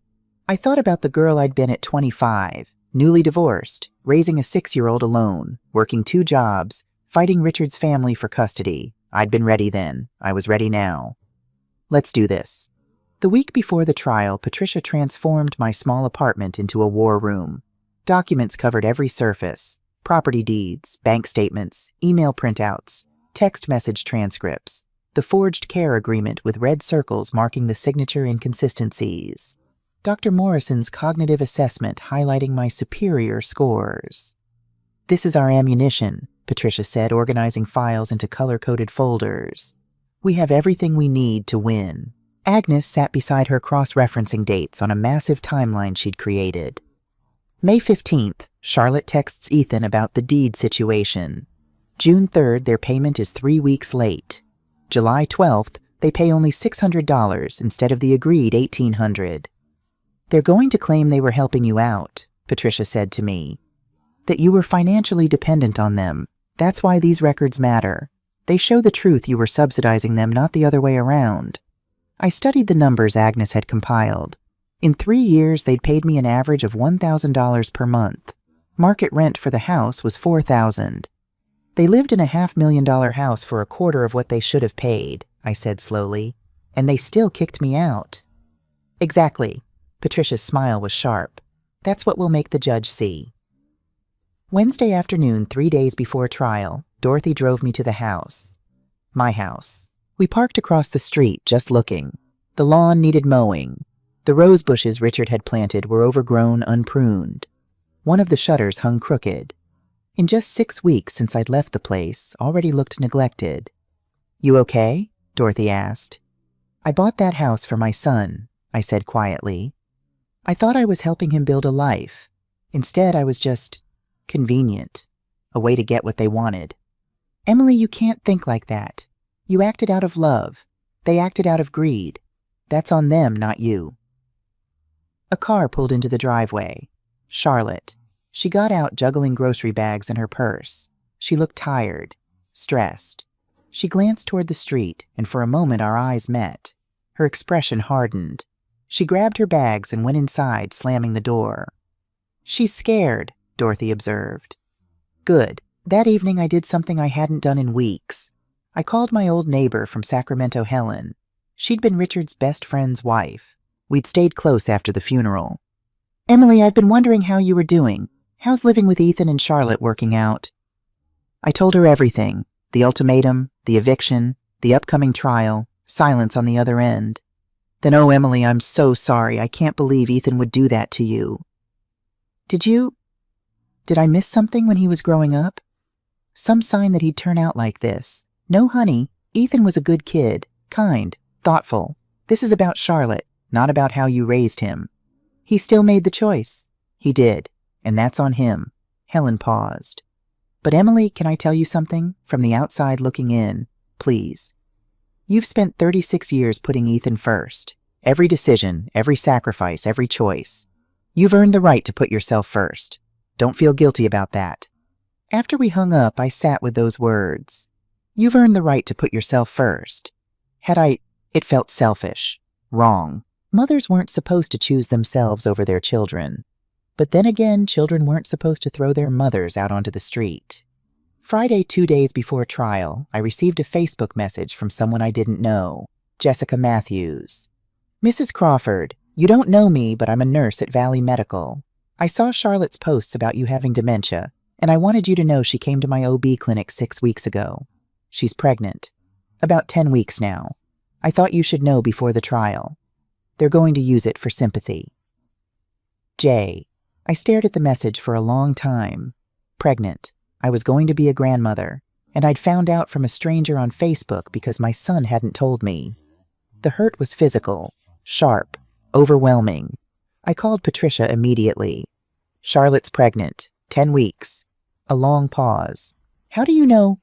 I thought about the girl I'd been at 25, newly divorced, raising a 6-year-old alone, working 2 jobs, fighting Richard's family for custody. I'd been ready then. I was ready now. Let's do this. The week before the trial, Patricia transformed my small apartment into a war room. Documents covered every surface. Property deeds, bank statements, email printouts, text message transcripts, the forged care agreement with red circles marking the signature inconsistencies. Dr. Morrison's cognitive assessment highlighting my superior scores. This is our ammunition, Patricia said, organizing files into color-coded folders. We have everything we need to win. Agnes sat beside her cross-referencing dates on a massive timeline she'd created. May 15th, Charlotte texts Ethan about the deed situation. June 3rd, their payment is 3 weeks late. July 12th, they pay only $600 instead of the agreed $1,800. They're going to claim they were helping you out, Patricia said to me. That you were financially dependent on them. That's why these records matter. They show the truth you were subsidizing them, not the other way around. I studied the numbers Agnes had compiled. In 3 years, they'd paid me an average of $1,000 per month. Market rent for the house was $4,000. They lived in a $500,000 house for a quarter of what they should have paid, I said slowly, and they still kicked me out. Exactly. Patricia's smile was sharp. That's what we'll make the judge see. Wednesday afternoon, 3 days before trial, Dorothy drove me to the house. My house. We parked across the street, just looking. The lawn needed mowing. The rose bushes Richard had planted were overgrown, unpruned. One of the shutters hung crooked. In just 6 weeks since I'd left the place, already looked neglected. You okay? Dorothy asked. I bought that house for my son, I said quietly. I thought I was helping him build a life. Instead, I was just convenient, a way to get what they wanted. Emily, you can't think like that. You acted out of love. They acted out of greed. That's on them, not you. A car pulled into the driveway. Charlotte. She got out, juggling grocery bags in her purse. She looked tired, stressed. She glanced toward the street, and for a moment our eyes met. Her expression hardened. She grabbed her bags and went inside, slamming the door. She's scared, Dorothy observed. Good. That evening I did something I hadn't done in weeks. I called my old neighbor from Sacramento, Helen. She'd been Richard's best friend's wife. We'd stayed close after the funeral. Emily, I've been wondering how you were doing. How's living with Ethan and Charlotte working out? I told her everything. The ultimatum, the eviction, the upcoming trial, silence on the other end. Then, oh, Emily, I'm so sorry. I can't believe Ethan would do that to you. Did I miss something when he was growing up? Some sign that he'd turn out like this. No, honey, Ethan was a good kid, kind, thoughtful. This is about Charlotte, not about how you raised him. He still made the choice. He did, and that's on him. Helen paused. But Emily, can I tell you something? From the outside looking in, please. You've spent 36 years putting Ethan first. Every decision, every sacrifice, every choice. You've earned the right to put yourself first. Don't feel guilty about that. After we hung up, I sat with those words. You've earned the right to put yourself first. It felt selfish. Wrong. Mothers weren't supposed to choose themselves over their children. But then again, children weren't supposed to throw their mothers out onto the street. Friday, 2 days before trial, I received a Facebook message from someone I didn't know, Jessica Matthews. Mrs. Crawford, you don't know me, but I'm a nurse at Valley Medical. I saw Charlotte's posts about you having dementia, and I wanted you to know she came to my OB clinic 6 weeks ago. She's pregnant. About 10 weeks now. I thought you should know before the trial. They're going to use it for sympathy. J. I stared at the message for a long time. Pregnant. I was going to be a grandmother, and I'd found out from a stranger on Facebook because my son hadn't told me. The hurt was physical, sharp, overwhelming. I called Patricia immediately. Charlotte's pregnant. 10 weeks. A long pause. How do you know?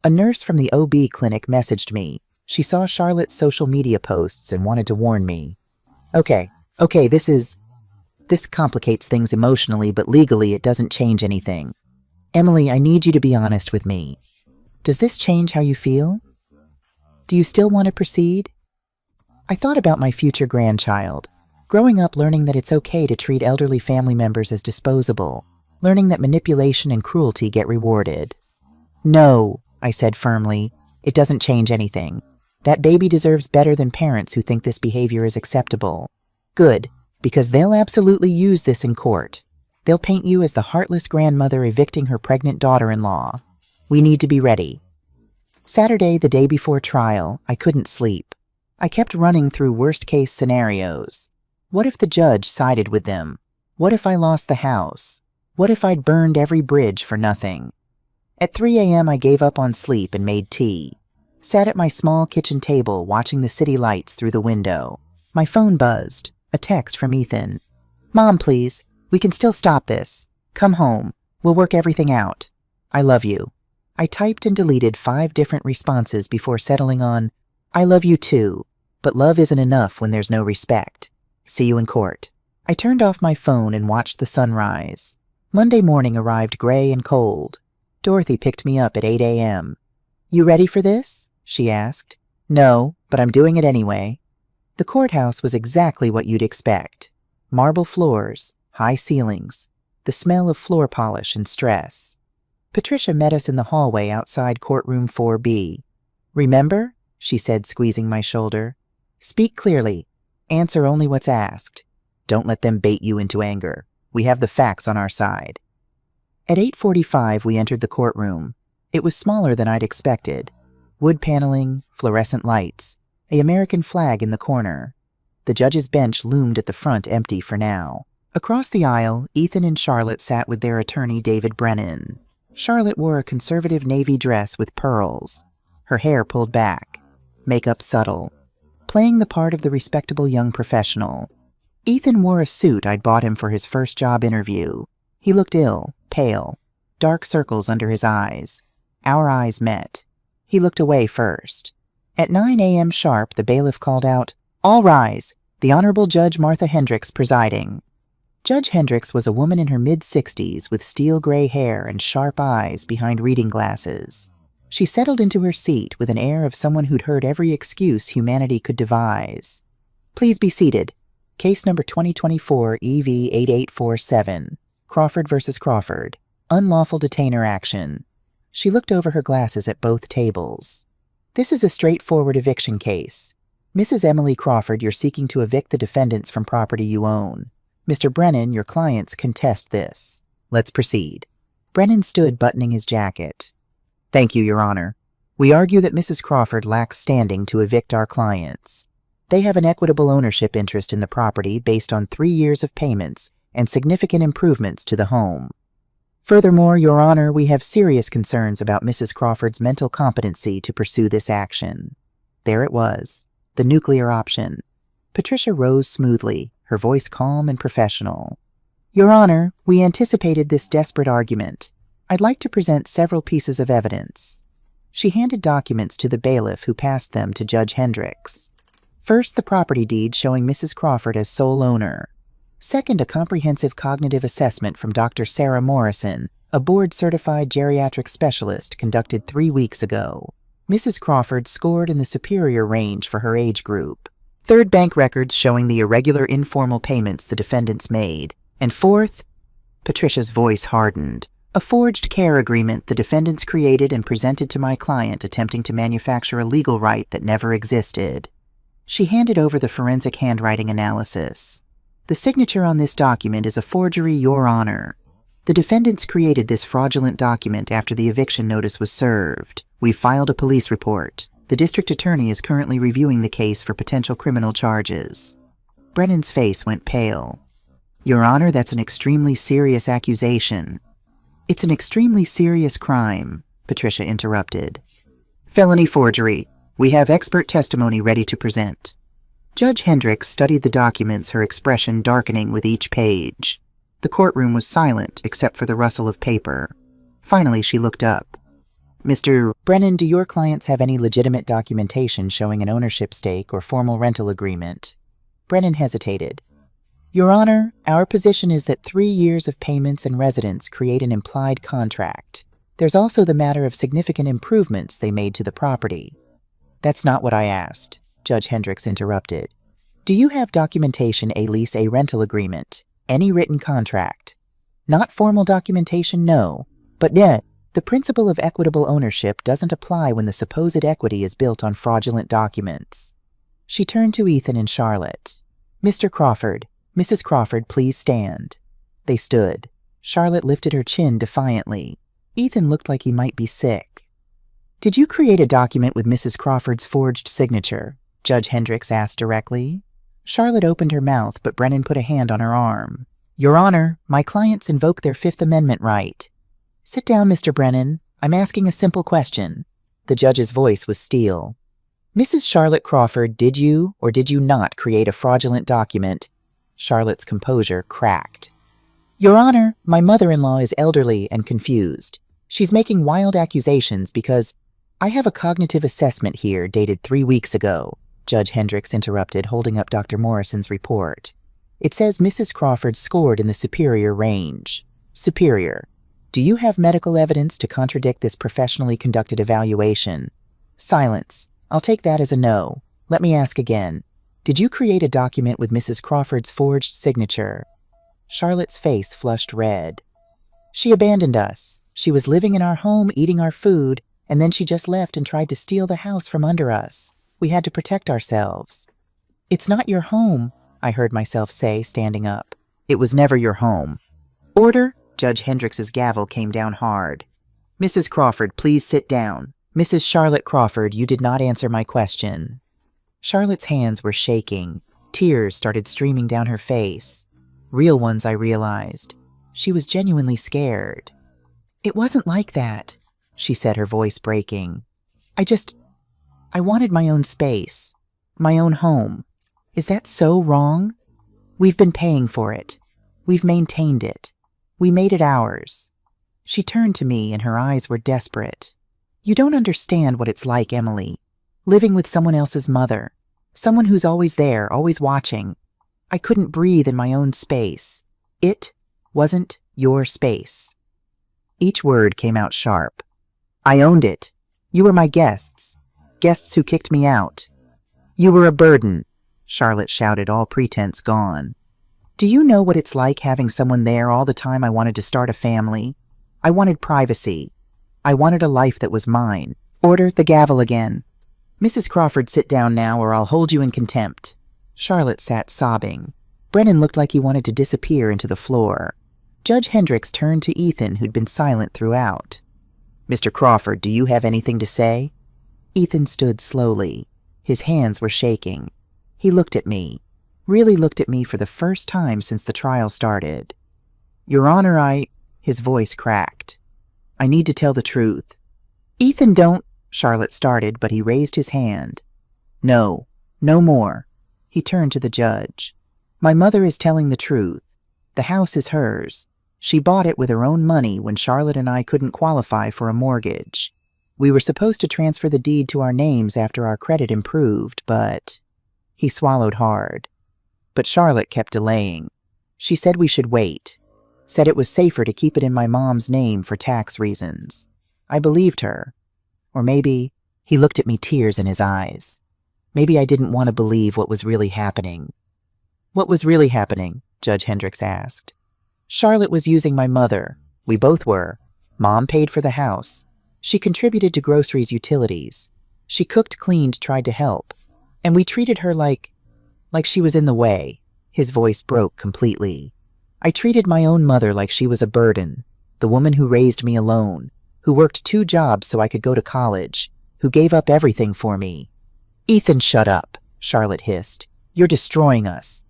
A nurse from the OB clinic messaged me. She saw Charlotte's social media posts and wanted to warn me. Okay, this complicates things emotionally, but legally it doesn't change anything. Emily, I need you to be honest with me. Does this change how you feel? Do you still want to proceed? I thought about my future grandchild. Growing up learning that it's okay to treat elderly family members as disposable, learning that manipulation and cruelty get rewarded. No, I said firmly, it doesn't change anything. That baby deserves better than parents who think this behavior is acceptable. Good, because they'll absolutely use this in court. They'll paint you as the heartless grandmother evicting her pregnant daughter-in-law. We need to be ready. Saturday, the day before trial, I couldn't sleep. I kept running through worst-case scenarios. What if the judge sided with them? What if I lost the house? What if I'd burned every bridge for nothing? At 3 a.m., I gave up on sleep and made tea. Sat at my small kitchen table watching the city lights through the window. My phone buzzed. A text from Ethan. Mom, please. We can still stop this. Come home. We'll work everything out. I love you. I typed and deleted 5 different responses before settling on, I love you too, but love isn't enough when there's no respect. See you in court. I turned off my phone and watched the sunrise. Monday morning arrived gray and cold. Dorothy picked me up at 8 a.m. You ready for this? She asked. No, but I'm doing it anyway. The courthouse was exactly what you'd expect. Marble floors, high ceilings, the smell of floor polish and stress. Patricia met us in the hallway outside courtroom 4B. Remember? She said, squeezing my shoulder. Speak clearly. Answer only what's asked. Don't let them bait you into anger. We have the facts on our side. At 8:45, we entered the courtroom. It was smaller than I'd expected. Wood paneling, fluorescent lights, an American flag in the corner. The judge's bench loomed at the front, empty for now. Across the aisle, Ethan and Charlotte sat with their attorney, David Brennan. Charlotte wore a conservative navy dress with pearls, her hair pulled back, makeup subtle, playing the part of the respectable young professional. Ethan wore a suit I'd bought him for his first job interview. He looked ill, pale, dark circles under his eyes. Our eyes met. He looked away first. At 9 a.m. sharp, the bailiff called out, "All rise! The Honorable Judge Martha Hendricks presiding." Judge Hendricks was a woman in her mid-60s with steel gray hair and sharp eyes behind reading glasses. She settled into her seat with an air of someone who'd heard every excuse humanity could devise. "Please be seated. Case number 2024 EV 8847, Crawford versus Crawford. Unlawful detainer action." She looked over her glasses at both tables. "This is a straightforward eviction case. Mrs. Emily Crawford, you're seeking to evict the defendants from property you own. Mr. Brennan, your clients contest this. Let's proceed." Brennan stood buttoning his jacket. "Thank you, Your Honor. We argue that Mrs. Crawford lacks standing to evict our clients. They have an equitable ownership interest in the property based on 3 years of payments and significant improvements to the home. Furthermore, Your Honor, we have serious concerns about Mrs. Crawford's mental competency to pursue this action." There it was, the nuclear option. Patricia rose smoothly, her voice calm and professional. "Your Honor, we anticipated this desperate argument. I'd like to present several pieces of evidence." She handed documents to the bailiff, who passed them to Judge Hendricks. First, the property deed showing Mrs. Crawford as sole owner. Second, a comprehensive cognitive assessment from Dr. Sarah Morrison, a board-certified geriatric specialist, conducted 3 weeks ago. Mrs. Crawford scored in the superior range for her age group. Third, bank records showing the irregular informal payments the defendants made. And fourth, Patricia's voice hardened, a forged care agreement the defendants created and presented to my client, attempting to manufacture a legal right that never existed. She handed over the forensic handwriting analysis. "The signature on this document is a forgery, Your Honor. The defendants created this fraudulent document after the eviction notice was served. We've filed a police report. The district attorney is currently reviewing the case for potential criminal charges." Brennan's face went pale. "Your Honor, that's an extremely serious accusation." "It's an extremely serious crime," Patricia interrupted. "Felony forgery. We have expert testimony ready to present." Judge Hendricks studied the documents, her expression darkening with each page. The courtroom was silent except for the rustle of paper. Finally, she looked up. "Mr. Brennan, do your clients have any legitimate documentation showing an ownership stake or formal rental agreement?" Brennan hesitated. "Your Honor, our position is that 3 years of payments and residence create an implied contract. There's also the matter of significant improvements they made to the property." "That's not what I asked," Judge Hendricks interrupted. "Do you have documentation, a lease, a rental agreement, any written contract?" "Not formal documentation, no. But yet, the principle of equitable ownership doesn't apply when the supposed equity is built on fraudulent documents." She turned to Ethan and Charlotte. "Mr. Crawford, Mrs. Crawford, please stand." They stood. Charlotte lifted her chin defiantly. Ethan looked like he might be sick. "Did you create a document with Mrs. Crawford's forged signature?" Judge Hendricks asked directly. Charlotte opened her mouth, but Brennan put a hand on her arm. "Your Honor, my clients invoke their Fifth Amendment right." "Sit down, Mr. Brennan. I'm asking a simple question." The judge's voice was steel. "Mrs. Charlotte Crawford, did you or did you not create a fraudulent document?" Charlotte's composure cracked. "Your Honor, my mother-in-law is elderly and confused. She's making wild accusations because I have a cognitive assessment here dated 3 weeks ago," Judge Hendricks interrupted, holding up Dr. Morrison's report. "It says Mrs. Crawford scored in the superior range. Superior. Do you have medical evidence to contradict this professionally conducted evaluation?" Silence. "I'll take that as a no. Let me ask again. Did you create a document with Mrs. Crawford's forged signature?" Charlotte's face flushed red. "She abandoned us. She was living in our home, eating our food, and then she just left and tried to steal the house from under us. We had to protect ourselves." "It's not your home," I heard myself say, standing up. "It was never your home." "Order!" Judge Hendricks's gavel came down hard. "Mrs. Crawford, please sit down. Mrs. Charlotte Crawford, you did not answer my question." Charlotte's hands were shaking. Tears started streaming down her face. Real ones, I realized. She was genuinely scared. "It wasn't like that," she said, her voice breaking. I wanted my own space, my own home. Is that so wrong?" We've been paying for it. We've maintained it. We made it ours." She turned to me and her eyes were desperate. "You don't understand what it's like, Emily. Living with someone else's mother. Someone who's always there, always watching. I couldn't breathe in my own space. It wasn't your space." Each word came out sharp. "I owned it. You were my guests. Guests who kicked me out. You were a burden," Charlotte shouted, all pretense gone. "Do you know what it's like having someone there all the time I wanted to start a family? I wanted privacy. I wanted a life that was mine." "Order the gavel again." "Mrs. Crawford, sit down now or I'll hold you in contempt." Charlotte sat sobbing. Brennan looked like he wanted to disappear into the floor. Judge Hendricks turned to Ethan, who'd been silent throughout. "Mr. Crawford, do you have anything to say?" Ethan stood slowly. His hands were shaking. He looked at me. Really looked at me for the first time since the trial started. "Your Honor, His voice cracked. "I need to tell the truth." "Ethan, don't," Charlotte started, but he raised his hand. "No, no more." He turned to the judge. "My mother is telling the truth. The house is hers. She bought it with her own money when Charlotte and I couldn't qualify for a mortgage. We were supposed to transfer the deed to our names after our credit improved, but—" He swallowed hard. But Charlotte kept delaying. She said we should wait. Said it was safer to keep it in my mom's name for tax reasons. I believed her. Or maybe, he looked at me, tears in his eyes. Maybe I didn't want to believe what was really happening. "What was really happening?" Judge Hendricks asked. "Charlotte was using my mother. We both were. Mom paid for the house. She contributed to groceries, utilities. She cooked, cleaned, tried to help. And we treated her like she was in the way." His voice broke completely. "I treated my own mother like she was a burden, the woman who raised me alone, who worked 2 jobs so I could go to college, who gave up everything for me." "Ethan, shut up," Charlotte hissed. "You're destroying us."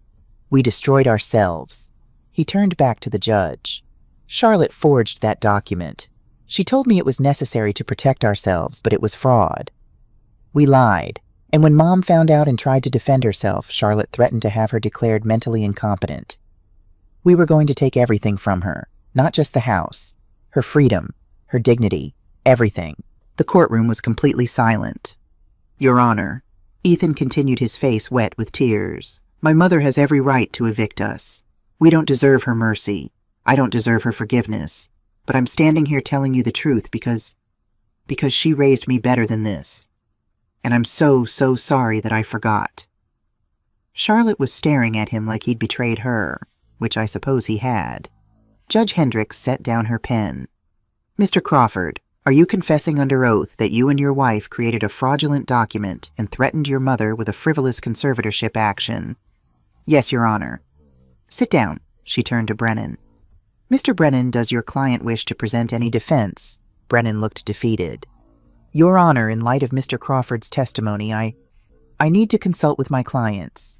"We destroyed ourselves." He turned back to the judge. "Charlotte forged that document. She told me it was necessary to protect ourselves, but it was fraud. We lied. And when Mom found out and tried to defend herself, Charlotte threatened to have her declared mentally incompetent. We were going to take everything from her, not just the house, her freedom, her dignity, everything." The courtroom was completely silent. "Your Honor," Ethan continued, his face wet with tears, "my mother has every right to evict us. We don't deserve her mercy. I don't deserve her forgiveness. But I'm standing here telling you the truth because she raised me better than this. And I'm so sorry that I forgot." Charlotte was staring at him like he'd betrayed her, which I suppose he had. Judge Hendricks set down her pen. "Mr. Crawford, are you confessing under oath that you and your wife created a fraudulent document and threatened your mother with a frivolous conservatorship action?" "Yes, Your Honor." "Sit down." She turned to Brennan. "Mr. Brennan, does your client wish to present any defense?" Brennan looked defeated. "Your Honor, in light of Mr. Crawford's testimony, I need to consult with my clients."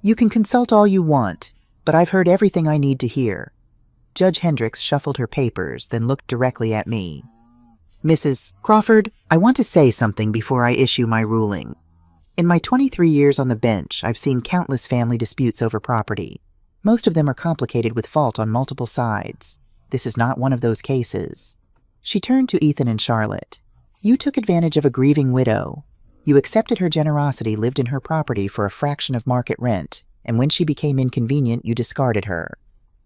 "You can consult all you want, but I've heard everything I need to hear." Judge Hendricks shuffled her papers, then looked directly at me. "Mrs. Crawford, I want to say something before I issue my ruling. In my 23 years on the bench, I've seen countless family disputes over property. Most of them are complicated with fault on multiple sides. This is not one of those cases." She turned to Ethan and Charlotte. "You took advantage of a grieving widow. You accepted her generosity, lived in her property for a fraction of market rent, and when she became inconvenient, you discarded her.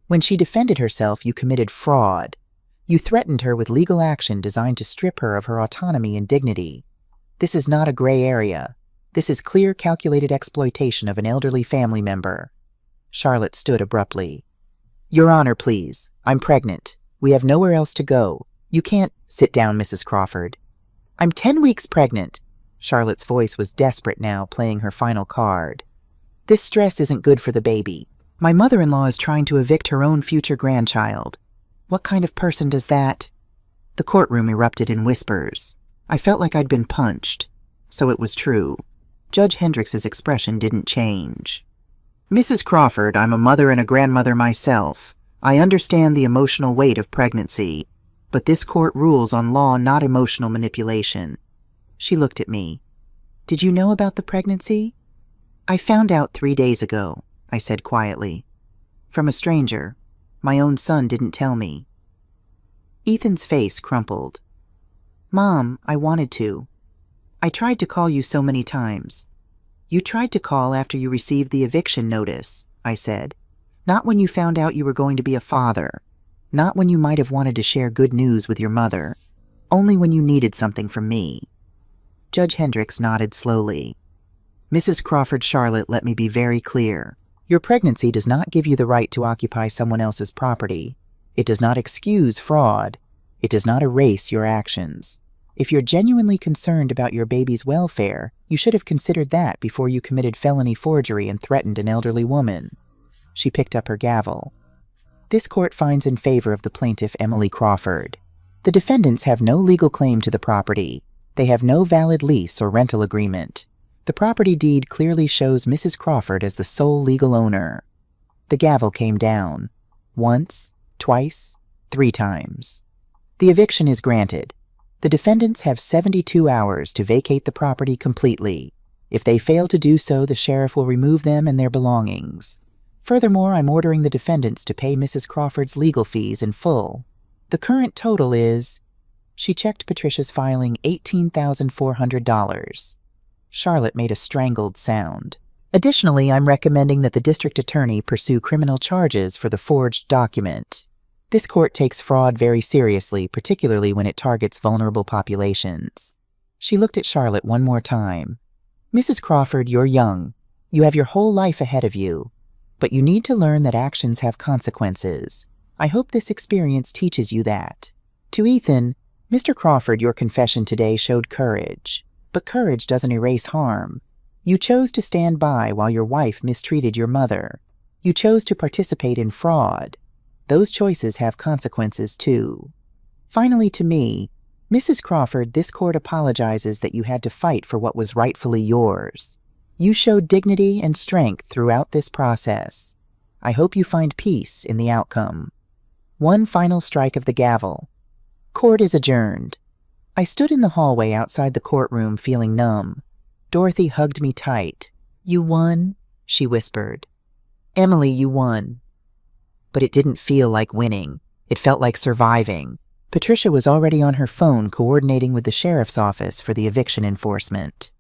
When she defended herself, you committed fraud. You threatened her with legal action designed to strip her of her autonomy and dignity. This is not a gray area. This is clear, calculated exploitation of an elderly family member." Charlotte stood abruptly. "Your Honor, please. I'm pregnant. We have nowhere else to go. You can't—" "Sit down, Mrs. Crawford." "I'm 10 weeks pregnant." Charlotte's voice was desperate now, playing her final card. "This stress isn't good for the baby. My mother-in-law is trying to evict her own future grandchild. What kind of person does that—" The courtroom erupted in whispers. I felt like I'd been punched. So it was true. Judge Hendricks' expression didn't change. "Mrs. Crawford, I'm a mother and a grandmother myself. I understand the emotional weight of pregnancy. But this court rules on law, not emotional manipulation." She looked at me. "Did you know about the pregnancy?" "I found out 3 days ago," I said quietly. From a stranger. My own son didn't tell me. Ethan's face crumpled. Mom, I wanted to. I tried to call you so many times. You tried to call after you received the eviction notice, I said. Not when you found out you were going to be a father. Not when you might have wanted to share good news with your mother. Only when you needed something from me. Judge Hendricks nodded slowly. Mrs. Crawford Charlotte, let me be very clear. Your pregnancy does not give you the right to occupy someone else's property. It does not excuse fraud. It does not erase your actions. If you're genuinely concerned about your baby's welfare, you should have considered that before you committed felony forgery and threatened an elderly woman. She picked up her gavel. This court finds in favor of the plaintiff, Emily Crawford. The defendants have no legal claim to the property. They have no valid lease or rental agreement. The property deed clearly shows Mrs. Crawford as the sole legal owner. The gavel came down. Once, twice, 3 times. The eviction is granted. The defendants have 72 hours to vacate the property completely. If they fail to do so, the sheriff will remove them and their belongings. Furthermore, I'm ordering the defendants to pay Mrs. Crawford's legal fees in full. The current total is... She checked Patricia's filing, $18,400. Charlotte made a strangled sound. Additionally, I'm recommending that the district attorney pursue criminal charges for the forged document. This court takes fraud very seriously, particularly when it targets vulnerable populations. She looked at Charlotte one more time. Mrs. Crawford, you're young. You have your whole life ahead of you. But you need to learn that actions have consequences. I hope this experience teaches you that. To Ethan, Mr. Crawford, your confession today showed courage. But courage doesn't erase harm. You chose to stand by while your wife mistreated your mother. You chose to participate in fraud. Those choices have consequences too. Finally, to me, Mrs. Crawford, this court apologizes that you had to fight for what was rightfully yours. You showed dignity and strength throughout this process. I hope you find peace in the outcome. One final strike of the gavel. Court is adjourned. I stood in the hallway outside the courtroom feeling numb. Dorothy hugged me tight. You won, she whispered. Emily, you won. But it didn't feel like winning. It felt like surviving. Patricia was already on her phone coordinating with the sheriff's office for the eviction enforcement.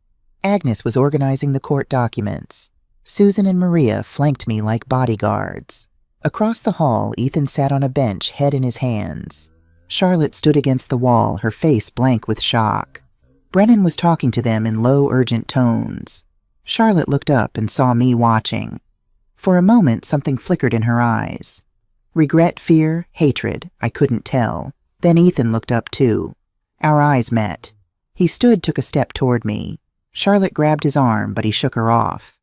Agnes was organizing the court documents. Susan and Maria flanked me like bodyguards. Across the hall, Ethan sat on a bench, head in his hands. Charlotte stood against the wall, her face blank with shock. Brennan was talking to them in low, urgent tones. Charlotte looked up and saw me watching. For a moment, something flickered in her eyes. Regret, fear, hatred, I couldn't tell. Then Ethan looked up too. Our eyes met. He stood, took a step toward me. Charlotte grabbed his arm, but he shook her off.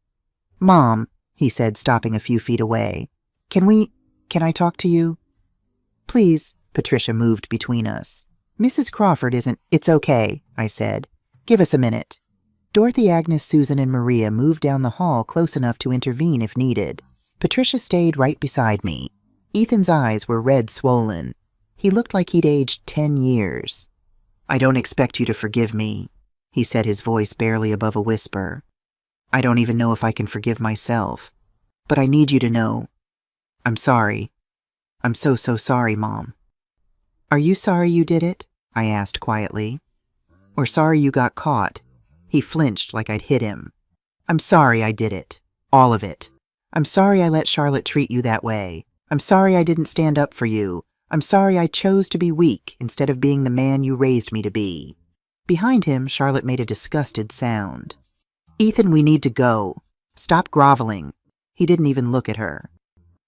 Mom, he said, stopping a few feet away. Can I talk to you? Please. Patricia moved between us. Mrs. Crawford isn't... It's okay, I said. Give us a minute. Dorothy, Agnes, Susan, and Maria moved down the hall close enough to intervene if needed. Patricia stayed right beside me. Ethan's eyes were red swollen. He looked like he'd aged 10 years. I don't expect you to forgive me, he said, his voice barely above a whisper. I don't even know if I can forgive myself. But I need you to know. I'm sorry. I'm so sorry, Mom. Are you sorry you did it? I asked quietly. Or sorry you got caught? He flinched like I'd hit him. I'm sorry I did it. All of it. I'm sorry I let Charlotte treat you that way. I'm sorry I didn't stand up for you. I'm sorry I chose to be weak instead of being the man you raised me to be. Behind him, Charlotte made a disgusted sound. Ethan, we need to go. Stop groveling. He didn't even look at her.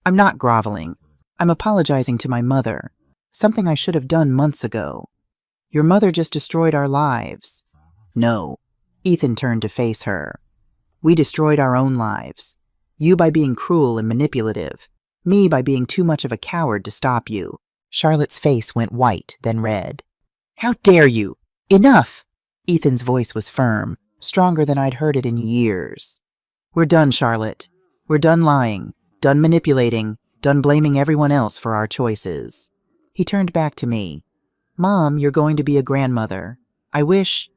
I'm not groveling. I'm apologizing to my mother. Something I should have done months ago. Your mother just destroyed our lives. No. Ethan turned to face her. We destroyed our own lives. You by being cruel and manipulative. Me by being too much of a coward to stop you. Charlotte's face went white, then red. How dare you? Enough! Ethan's voice was firm, stronger than I'd heard it in years. We're done, Charlotte. We're done lying, done manipulating, done blaming everyone else for our choices. He turned back to me. Mom, you're going to be a grandmother. I wish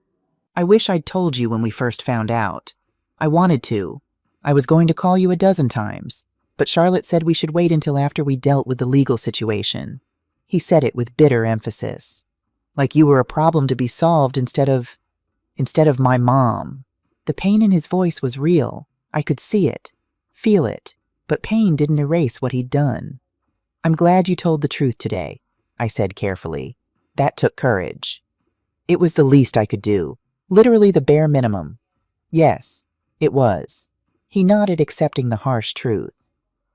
I'd told you when we first found out. I wanted to. I was going to call you a dozen times, but Charlotte said we should wait until after we dealt with the legal situation. He said it with bitter emphasis. Like you were a problem to be solved instead of my mom. The pain in his voice was real. I could see it, feel it, but pain didn't erase what he'd done. I'm glad you told the truth today, I said carefully. That took courage. It was the least I could do, literally the bare minimum. Yes, it was. He nodded, accepting the harsh truth.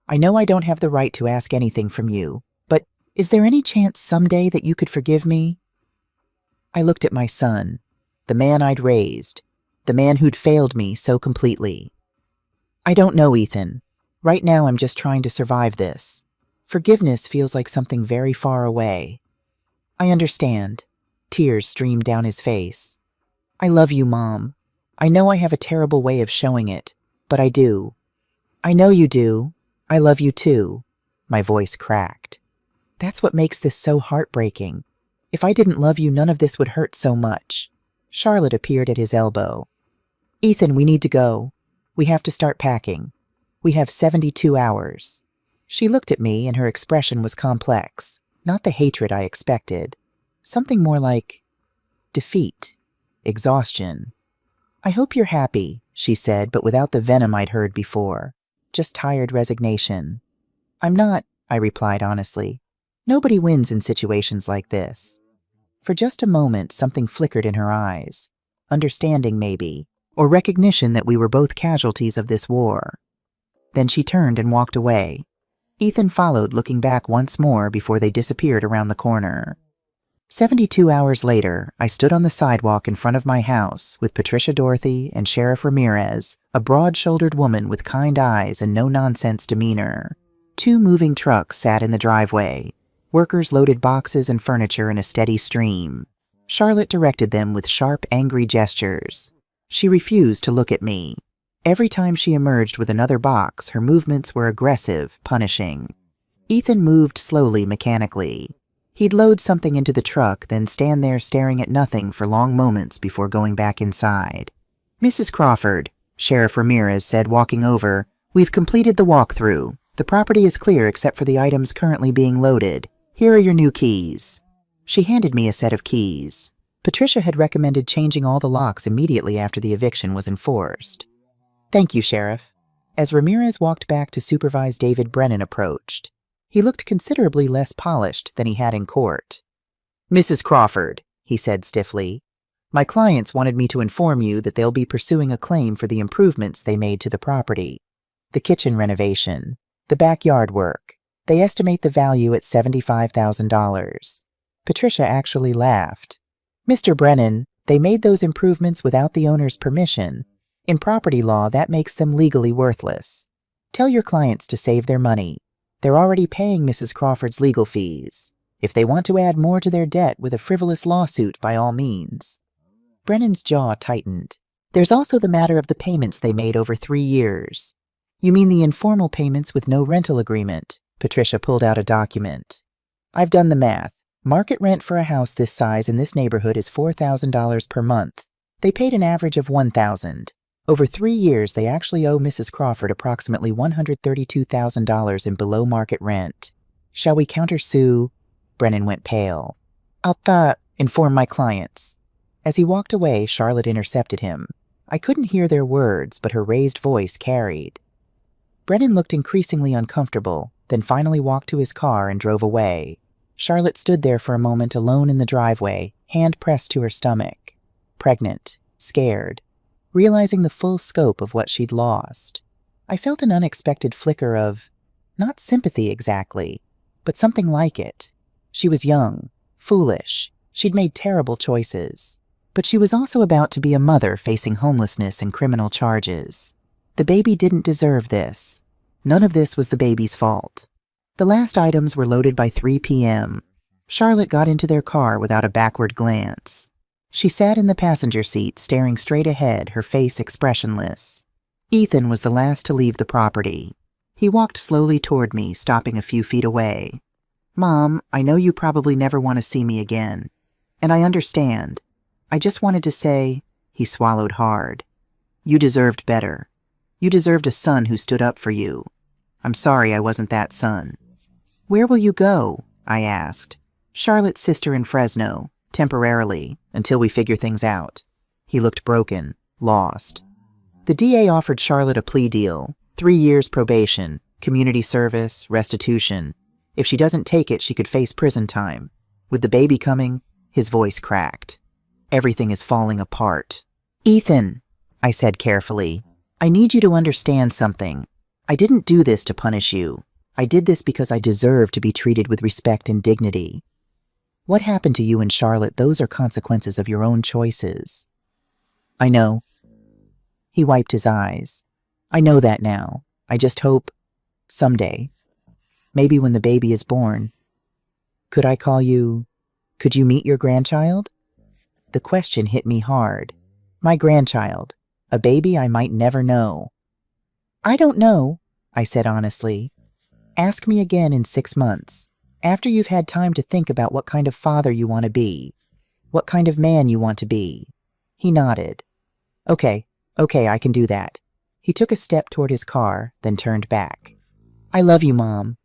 I know I don't have the right to ask anything from you, but is there any chance someday that you could forgive me? I looked at my son, the man I'd raised, the man who'd failed me so completely. I don't know, Ethan. Right now I'm just trying to survive this. Forgiveness feels like something very far away. I understand. Tears streamed down his face. I love you, Mom. I know I have a terrible way of showing it, but I do. I know you do. I love you too. My voice cracked. That's what makes this so heartbreaking. If I didn't love you, none of this would hurt so much. Charlotte appeared at his elbow. Ethan, we need to go. We have to start packing. We have 72 hours. She looked at me and her expression was complex, not the hatred I expected. Something more like defeat, exhaustion. I hope you're happy, she said, but without the venom I'd heard before. Just tired resignation. I'm not, I replied honestly. Nobody wins in situations like this. For just a moment, something flickered in her eyes. Understanding, maybe, or recognition that we were both casualties of this war. Then she turned and walked away. Ethan followed, looking back once more before they disappeared around the corner. 72 hours later, I stood on the sidewalk in front of my house with Patricia Dorothy and Sheriff Ramirez, a broad-shouldered woman with kind eyes and no-nonsense demeanor. 2 moving trucks sat in the driveway. Workers loaded boxes and furniture in a steady stream. Charlotte directed them with sharp, angry gestures. She refused to look at me. Every time she emerged with another box, her movements were aggressive, punishing. Ethan moved slowly, mechanically. He'd load something into the truck, then stand there staring at nothing for long moments before going back inside. Mrs. Crawford, Sheriff Ramirez said, walking over, we've completed the walkthrough. The property is clear except for the items currently being loaded. Here are your new keys. She handed me a set of keys. Patricia had recommended changing all the locks immediately after the eviction was enforced. Thank you, Sheriff. As Ramirez walked back to supervise, David Brennan approached. He looked considerably less polished than he had in court. Mrs. Crawford, he said stiffly, my clients wanted me to inform you that they'll be pursuing a claim for the improvements they made to the property. The kitchen renovation, the backyard work. They estimate the value at $75,000. Patricia actually laughed. Mr. Brennan, they made those improvements without the owner's permission. In property law, that makes them legally worthless. Tell your clients to save their money. They're already paying Mrs. Crawford's legal fees. If they want to add more to their debt with a frivolous lawsuit, by all means. Brennan's jaw tightened. There's also the matter of the payments they made over 3 years. You mean the informal payments with no rental agreement? Patricia pulled out a document. I've done the math. Market rent for a house this size in this neighborhood is $4,000 per month. They paid an average of $1,000. Over 3 years, they actually owe Mrs. Crawford approximately $132,000 in below-market rent. Shall we countersue? Brennan went pale. I'll inform my clients. As he walked away, Charlotte intercepted him. I couldn't hear their words, but her raised voice carried. Brennan looked increasingly uncomfortable, then finally walked to his car and drove away. Charlotte stood there for a moment alone in the driveway, hand pressed to her stomach. Pregnant, scared, realizing the full scope of what she'd lost. I felt an unexpected flicker of, not sympathy exactly, but something like it. She was young, foolish, she'd made terrible choices. But she was also about to be a mother facing homelessness and criminal charges. The baby didn't deserve this. None of this was the baby's fault. The last items were loaded by 3 p.m. Charlotte got into their car without a backward glance. She sat in the passenger seat, staring straight ahead, her face expressionless. Ethan was the last to leave the property. He walked slowly toward me, stopping a few feet away. Mom, I know you probably never want to see me again. And I understand. I just wanted to say, he swallowed hard. You deserved better. You deserved a son who stood up for you. I'm sorry I wasn't that son." "Where will you go?" I asked. "Charlotte's sister in Fresno, temporarily, until we figure things out." He looked broken, lost. The DA offered Charlotte a plea deal, 3 years probation, community service, restitution. If she doesn't take it, she could face prison time. With the baby coming, his voice cracked. "Everything is falling apart." "Ethan," I said carefully, "I need you to understand something. I didn't do this to punish you. I did this because I deserve to be treated with respect and dignity. What happened to you and Charlotte, those are consequences of your own choices." "I know." He wiped his eyes. "I know that now. I just hope, someday, maybe when the baby is born. Could you meet your grandchild?" The question hit me hard. My grandchild, a baby I might never know. "I don't know," I said honestly. "Ask me again in 6 months, after you've had time to think about what kind of father you want to be, what kind of man you want to be." He nodded. Okay, I can do that." He took a step toward his car, then turned back. "I love you, Mom.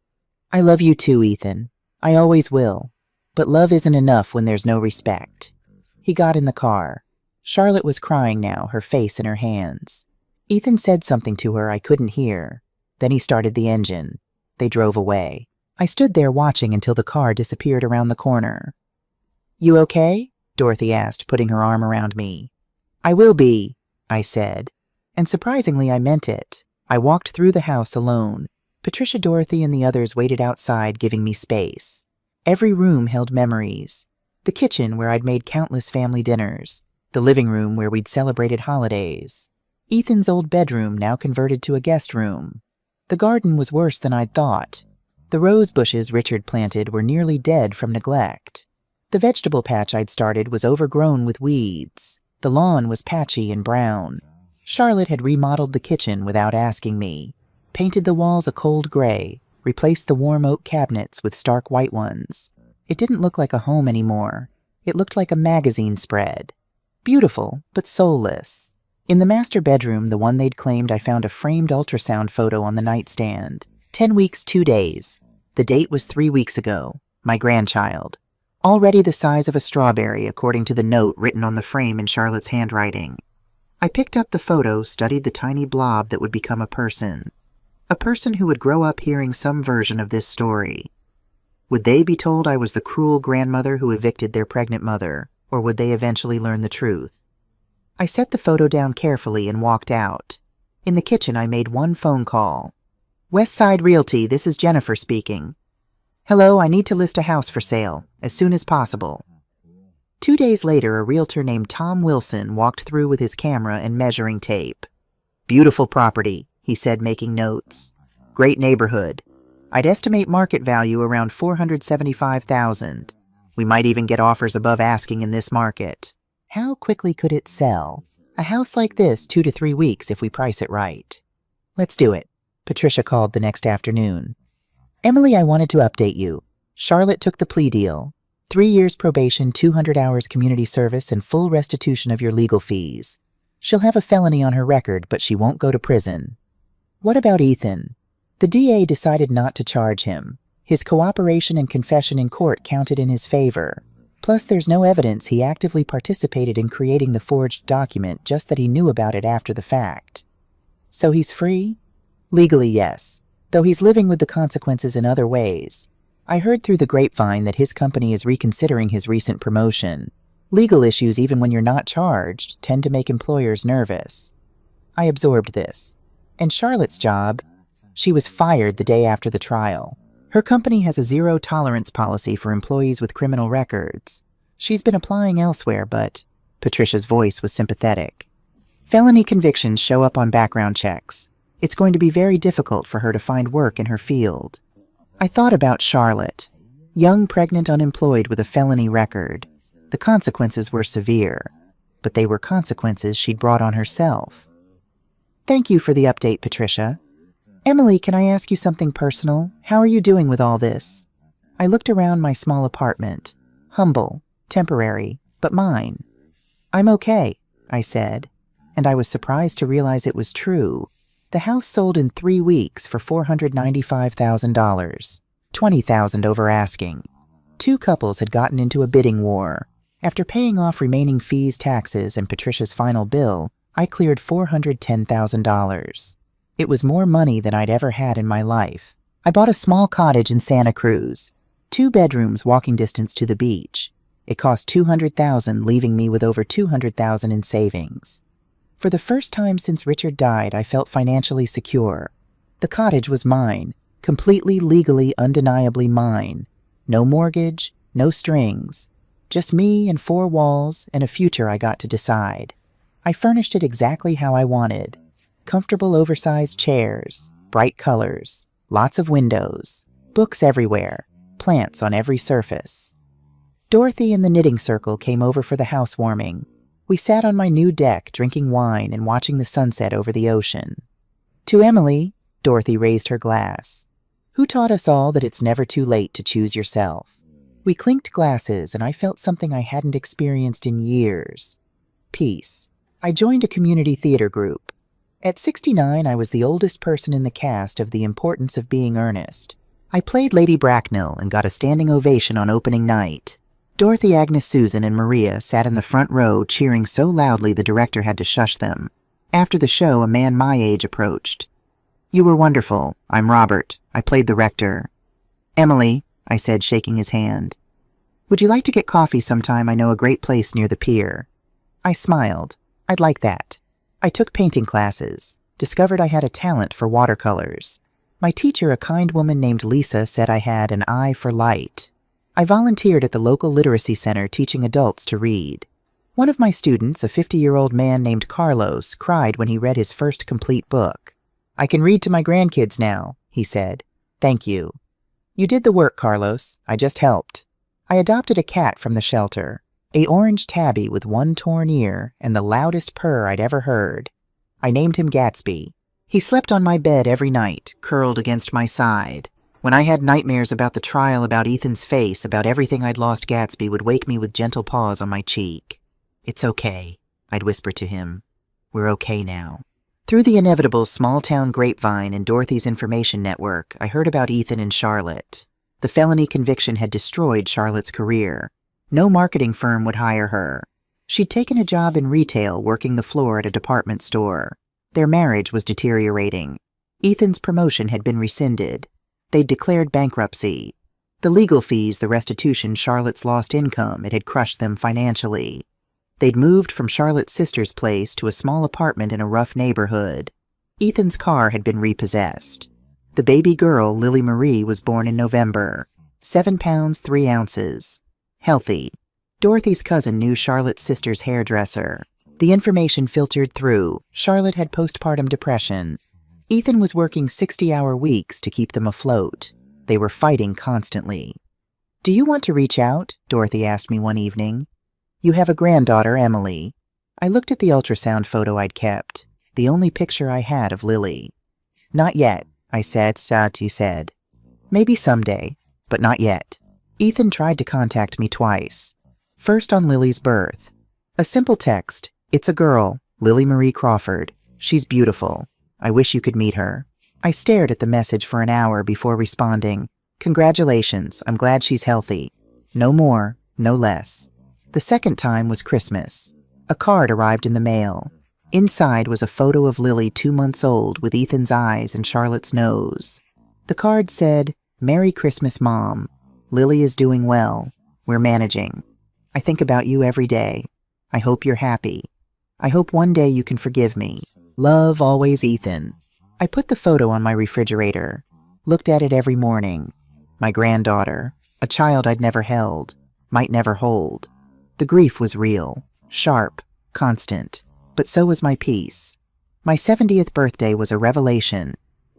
I love you too, Ethan. I always will. But love isn't enough when there's no respect." He got in the car. Charlotte was crying now, her face in her hands. Ethan said something to her I couldn't hear. Then he started the engine. They drove away. I stood there watching until the car disappeared around the corner. "You okay?" Dorothy asked, putting her arm around me. "I will be," I said. And surprisingly, I meant it. I walked through the house alone. Patricia, Dorothy, and the others waited outside, giving me space. Every room held memories. The kitchen, where I'd made countless family dinners. The living room, where we'd celebrated holidays. Ethan's old bedroom, now converted to a guest room. The garden was worse than I'd thought. The rose bushes Richard planted were nearly dead from neglect. The vegetable patch I'd started was overgrown with weeds. The lawn was patchy and brown. Charlotte had remodeled the kitchen without asking me. Painted the walls a cold gray, replaced the warm oak cabinets with stark white ones. It didn't look like a home anymore. It looked like a magazine spread. Beautiful, but soulless. In the master bedroom, the one they'd claimed, I found a framed ultrasound photo on the nightstand. 10 weeks, 2 days. The date was 3 weeks ago. My grandchild. Already the size of a strawberry, according to the note written on the frame in Charlotte's handwriting. I picked up the photo, studied the tiny blob that would become a person. A person who would grow up hearing some version of this story. Would they be told I was the cruel grandmother who evicted their pregnant mother, or would they eventually learn the truth? I set the photo down carefully and walked out. In the kitchen, I made one phone call. "West Side Realty, this is Jennifer speaking. Hello, I need to list a house for sale, as soon as possible." 2 days later, a realtor named Tom Wilson walked through with his camera and measuring tape. "Beautiful property," he said, making notes. "Great neighborhood. I'd estimate market value around $475,000. We might even get offers above asking in this market." How quickly could it sell? A house like this, 2 to 3 weeks if we price it right. "Let's do it," Patricia called the next afternoon. "Emily, I wanted to update you. Charlotte took the plea deal. 3 years probation, 200 hours community service, and full restitution of your legal fees. She'll have a felony on her record, but she won't go to prison." "What about Ethan?" The DA decided not to charge him. His cooperation and confession in court counted in his favor. Plus, there's no evidence he actively participated in creating the forged document, just that he knew about it after the fact. So he's free? Legally, yes, though he's living with the consequences in other ways. I heard through the grapevine that his company is reconsidering his recent promotion. Legal issues, even when you're not charged, tend to make employers nervous. I absorbed this. And Charlotte's job? She was fired the day after the trial. Her company has a zero-tolerance policy for employees with criminal records. She's been applying elsewhere, but Patricia's voice was sympathetic. Felony convictions show up on background checks. It's going to be very difficult for her to find work in her field. I thought about Charlotte. Young, pregnant, unemployed with a felony record. The consequences were severe, but they were consequences she'd brought on herself. "Thank you for the update, Patricia. Emily, can I ask you something personal? How are you doing with all this?" I looked around my small apartment. Humble, temporary, but mine. "I'm okay," I said, and I was surprised to realize it was true. The house sold in 3 weeks for $495,000, $20,000 over asking. 2 couples had gotten into a bidding war. After paying off remaining fees, taxes, and Patricia's final bill, I cleared $410,000. It was more money than I'd ever had in my life. I bought a small cottage in Santa Cruz, 2 bedrooms walking distance to the beach. It cost $200,000, leaving me with over $200,000 in savings. For the first time since Richard died, I felt financially secure. The cottage was mine, completely, legally, undeniably mine. No mortgage, no strings. Just me and 4 walls and a future I got to decide. I furnished it exactly how I wanted. Comfortable oversized chairs, bright colors, lots of windows, books everywhere, plants on every surface. Dorothy and the knitting circle came over for the housewarming. We sat on my new deck drinking wine and watching the sunset over the ocean. To Emily, Dorothy raised her glass. Who taught us all that it's never too late to choose yourself? We clinked glasses, and I felt something I hadn't experienced in years. Peace. I joined a community theater group. At 69, I was the oldest person in the cast of The Importance of Being Earnest. I played Lady Bracknell and got a standing ovation on opening night. Dorothy, Agnes, Susan, and Maria sat in the front row cheering so loudly the director had to shush them. After the show, a man my age approached. "You were wonderful. I'm Robert. I played the rector." "Emily," I said, shaking his hand. "Would you like to get coffee sometime? I know a great place near the pier." I smiled. I'd like that. I took painting classes, discovered I had a talent for watercolors. My teacher, a kind woman named Lisa, said I had an eye for light. I volunteered at the local literacy center teaching adults to read. One of my students, a 50-year-old man named Carlos, cried when he read his first complete book. "I can read to my grandkids now," he said. "Thank you." "You did the work, Carlos. I just helped." I adopted a cat from the shelter, a orange tabby with 1 torn ear and the loudest purr I'd ever heard. I named him Gatsby. He slept on my bed every night, curled against my side. When I had nightmares about the trial, about Ethan's face, about everything I'd lost, Gatsby would wake me with gentle paws on my cheek. "It's okay," I'd whisper to him. "We're okay now." Through the inevitable small-town grapevine and Dorothy's information network, I heard about Ethan and Charlotte. The felony conviction had destroyed Charlotte's career. No marketing firm would hire her. She'd taken a job in retail, working the floor at a department store. Their marriage was deteriorating. Ethan's promotion had been rescinded. They'd declared bankruptcy. The legal fees, the restitution, Charlotte's lost income, it had crushed them financially. They'd moved from Charlotte's sister's place to a small apartment in a rough neighborhood. Ethan's car had been repossessed. The baby girl, Lily Marie, was born in November. 7 pounds, 3 ounces. Healthy. Dorothy's cousin knew Charlotte's sister's hairdresser. The information filtered through. Charlotte had postpartum depression. Ethan was working 60-hour weeks to keep them afloat. They were fighting constantly. "Do you want to reach out?" Dorothy asked me one evening. "You have a granddaughter, Emily." I looked at the ultrasound photo I'd kept, the only picture I had of Lily. "Not yet," I said. He said. "Maybe someday, but not yet." Ethan tried to contact me twice. First on Lily's birth. A simple text. "It's a girl, Lily Marie Crawford. She's beautiful. I wish you could meet her." I stared at the message for an hour before responding. "Congratulations, I'm glad she's healthy. No more, no less." The second time was Christmas. A card arrived in the mail. Inside was a photo of Lily 2 months old with Ethan's eyes and Charlotte's nose. The card said, "Merry Christmas, Mom. Lily is doing well. We're managing. I think about you every day. I hope you're happy. I hope one day you can forgive me. Love, always, Ethan." I put the photo on my refrigerator, looked at it every morning. My granddaughter, a child I'd never held, might never hold. The grief was real, sharp, constant, but so was my peace. My 70th birthday was a revelation.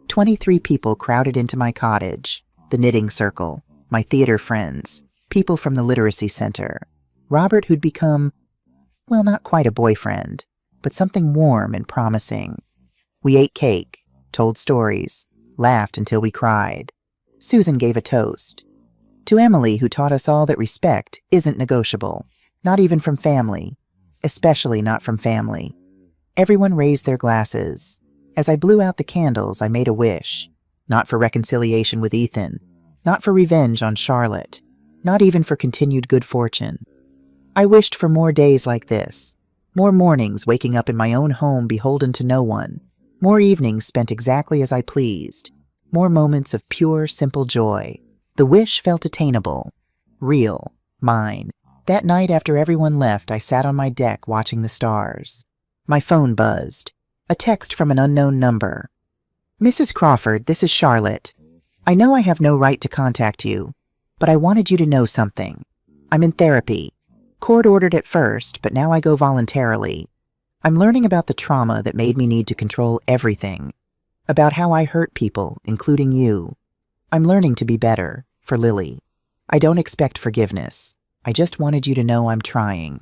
23 people crowded into my cottage, the knitting circle, my theater friends, people from the literacy center. Robert, who'd become, well, not quite a boyfriend, but something warm and promising. We ate cake, told stories, laughed until we cried. Susan gave a toast. To Emily, who taught us all that respect isn't negotiable, not even from family, especially not from family. Everyone raised their glasses. As I blew out the candles, I made a wish. Not for reconciliation with Ethan. Not for revenge on Charlotte. Not even for continued good fortune. I wished for more days like this. More mornings waking up in my own home beholden to no one. More evenings spent exactly as I pleased. More moments of pure, simple joy. The wish felt attainable. Real. Mine. That night after everyone left, I sat on my deck watching the stars. My phone buzzed. A text from an unknown number. "Mrs. Crawford, this is Charlotte. I know I have no right to contact you, but I wanted you to know something. I'm in therapy. Court-ordered at first, but now I go voluntarily. I'm learning about the trauma that made me need to control everything. About how I hurt people, including you. I'm learning to be better, for Lily. I don't expect forgiveness. I just wanted you to know I'm trying.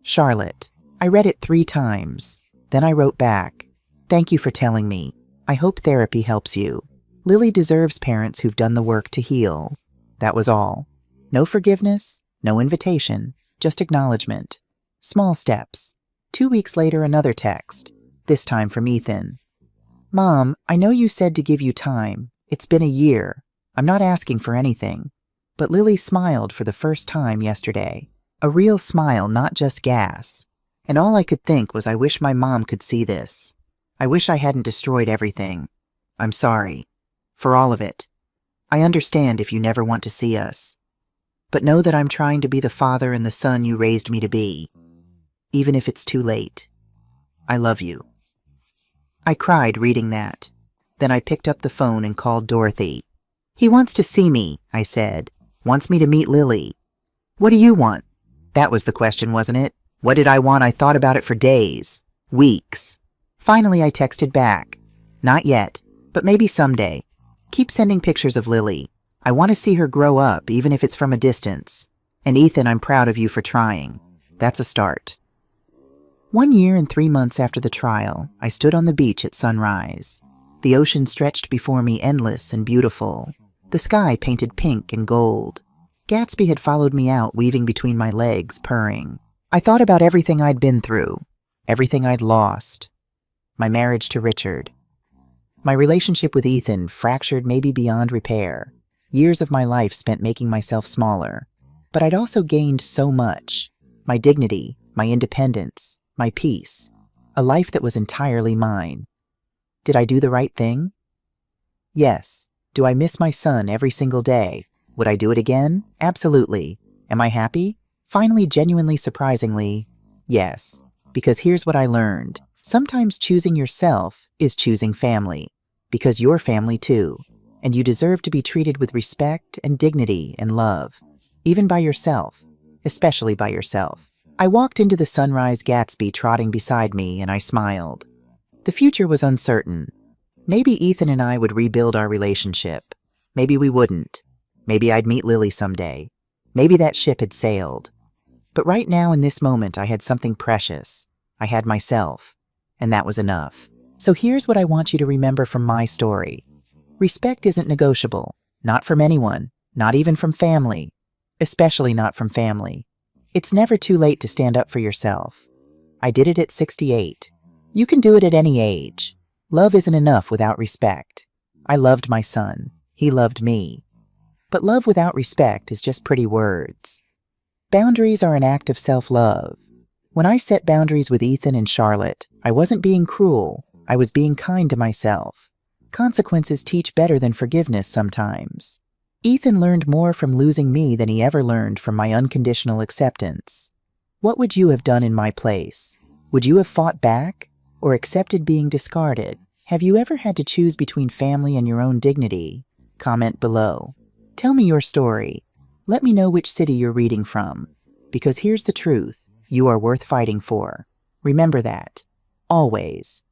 Charlotte." I read it 3 times. Then I wrote back, "Thank you for telling me. I hope therapy helps you. Lily deserves parents who've done the work to heal." That was all. No forgiveness, no invitation, just acknowledgement. Small steps. 2 weeks later, another text, this time from Ethan. "Mom, I know you said to give you time. It's been a year. I'm not asking for anything." But Lily smiled for the first time yesterday. A real smile, not just gas. And all I could think was, I wish my mom could see this. I wish I hadn't destroyed everything. I'm sorry. For all of it. I understand if you never want to see us. But know that I'm trying to be the father and the son you raised me to be. Even if it's too late. I love you. I cried reading that. Then I picked up the phone and called Dorothy. "He wants to see me," I said. "Wants me to meet Lily." "What do you want?" That was the question, wasn't it? What did I want? I thought about it for days. Weeks. Finally, I texted back. "Not yet, but maybe someday. Keep sending pictures of Lily. I want to see her grow up, even if it's from a distance. And Ethan, I'm proud of you for trying. That's a start." 1 year and 3 months after the trial, I stood on the beach at sunrise. The ocean stretched before me, endless and beautiful. The sky painted pink and gold. Gatsby had followed me out, weaving between my legs, purring. I thought about everything I'd been through, everything I'd lost. My marriage to Richard. My relationship with Ethan, fractured maybe beyond repair. Years of my life spent making myself smaller. But I'd also gained so much. My dignity, my independence, my peace. A life that was entirely mine. Did I do the right thing? Yes. Do I miss my son every single day? Would I do it again? Absolutely. Am I happy? Finally, genuinely, surprisingly, yes. Because here's what I learned. Sometimes choosing yourself is choosing family. Because you're family too. And you deserve to be treated with respect and dignity and love. Even by yourself. Especially by yourself. I walked into the sunrise Gatsby trotting beside me, and I smiled. The future was uncertain. Maybe Ethan and I would rebuild our relationship. Maybe we wouldn't. Maybe I'd meet Lily someday. Maybe that ship had sailed. But right now, in this moment, I had something precious. I had myself. And that was enough. So here's what I want you to remember from my story. Respect isn't negotiable. Not from anyone. Not even from family. Especially not from family. It's never too late to stand up for yourself. I did it at 68. You can do it at any age. Love isn't enough without respect. I loved my son. He loved me. But love without respect is just pretty words. Boundaries are an act of self-love. When I set boundaries with Ethan and Charlotte, I wasn't being cruel. I was being kind to myself. Consequences teach better than forgiveness sometimes. Ethan learned more from losing me than he ever learned from my unconditional acceptance. What would you have done in my place? Would you have fought back or accepted being discarded? Have you ever had to choose between family and your own dignity? Comment below. Tell me your story. Let me know which city you're reading from. Because here's the truth. You are worth fighting for. Remember that. Always.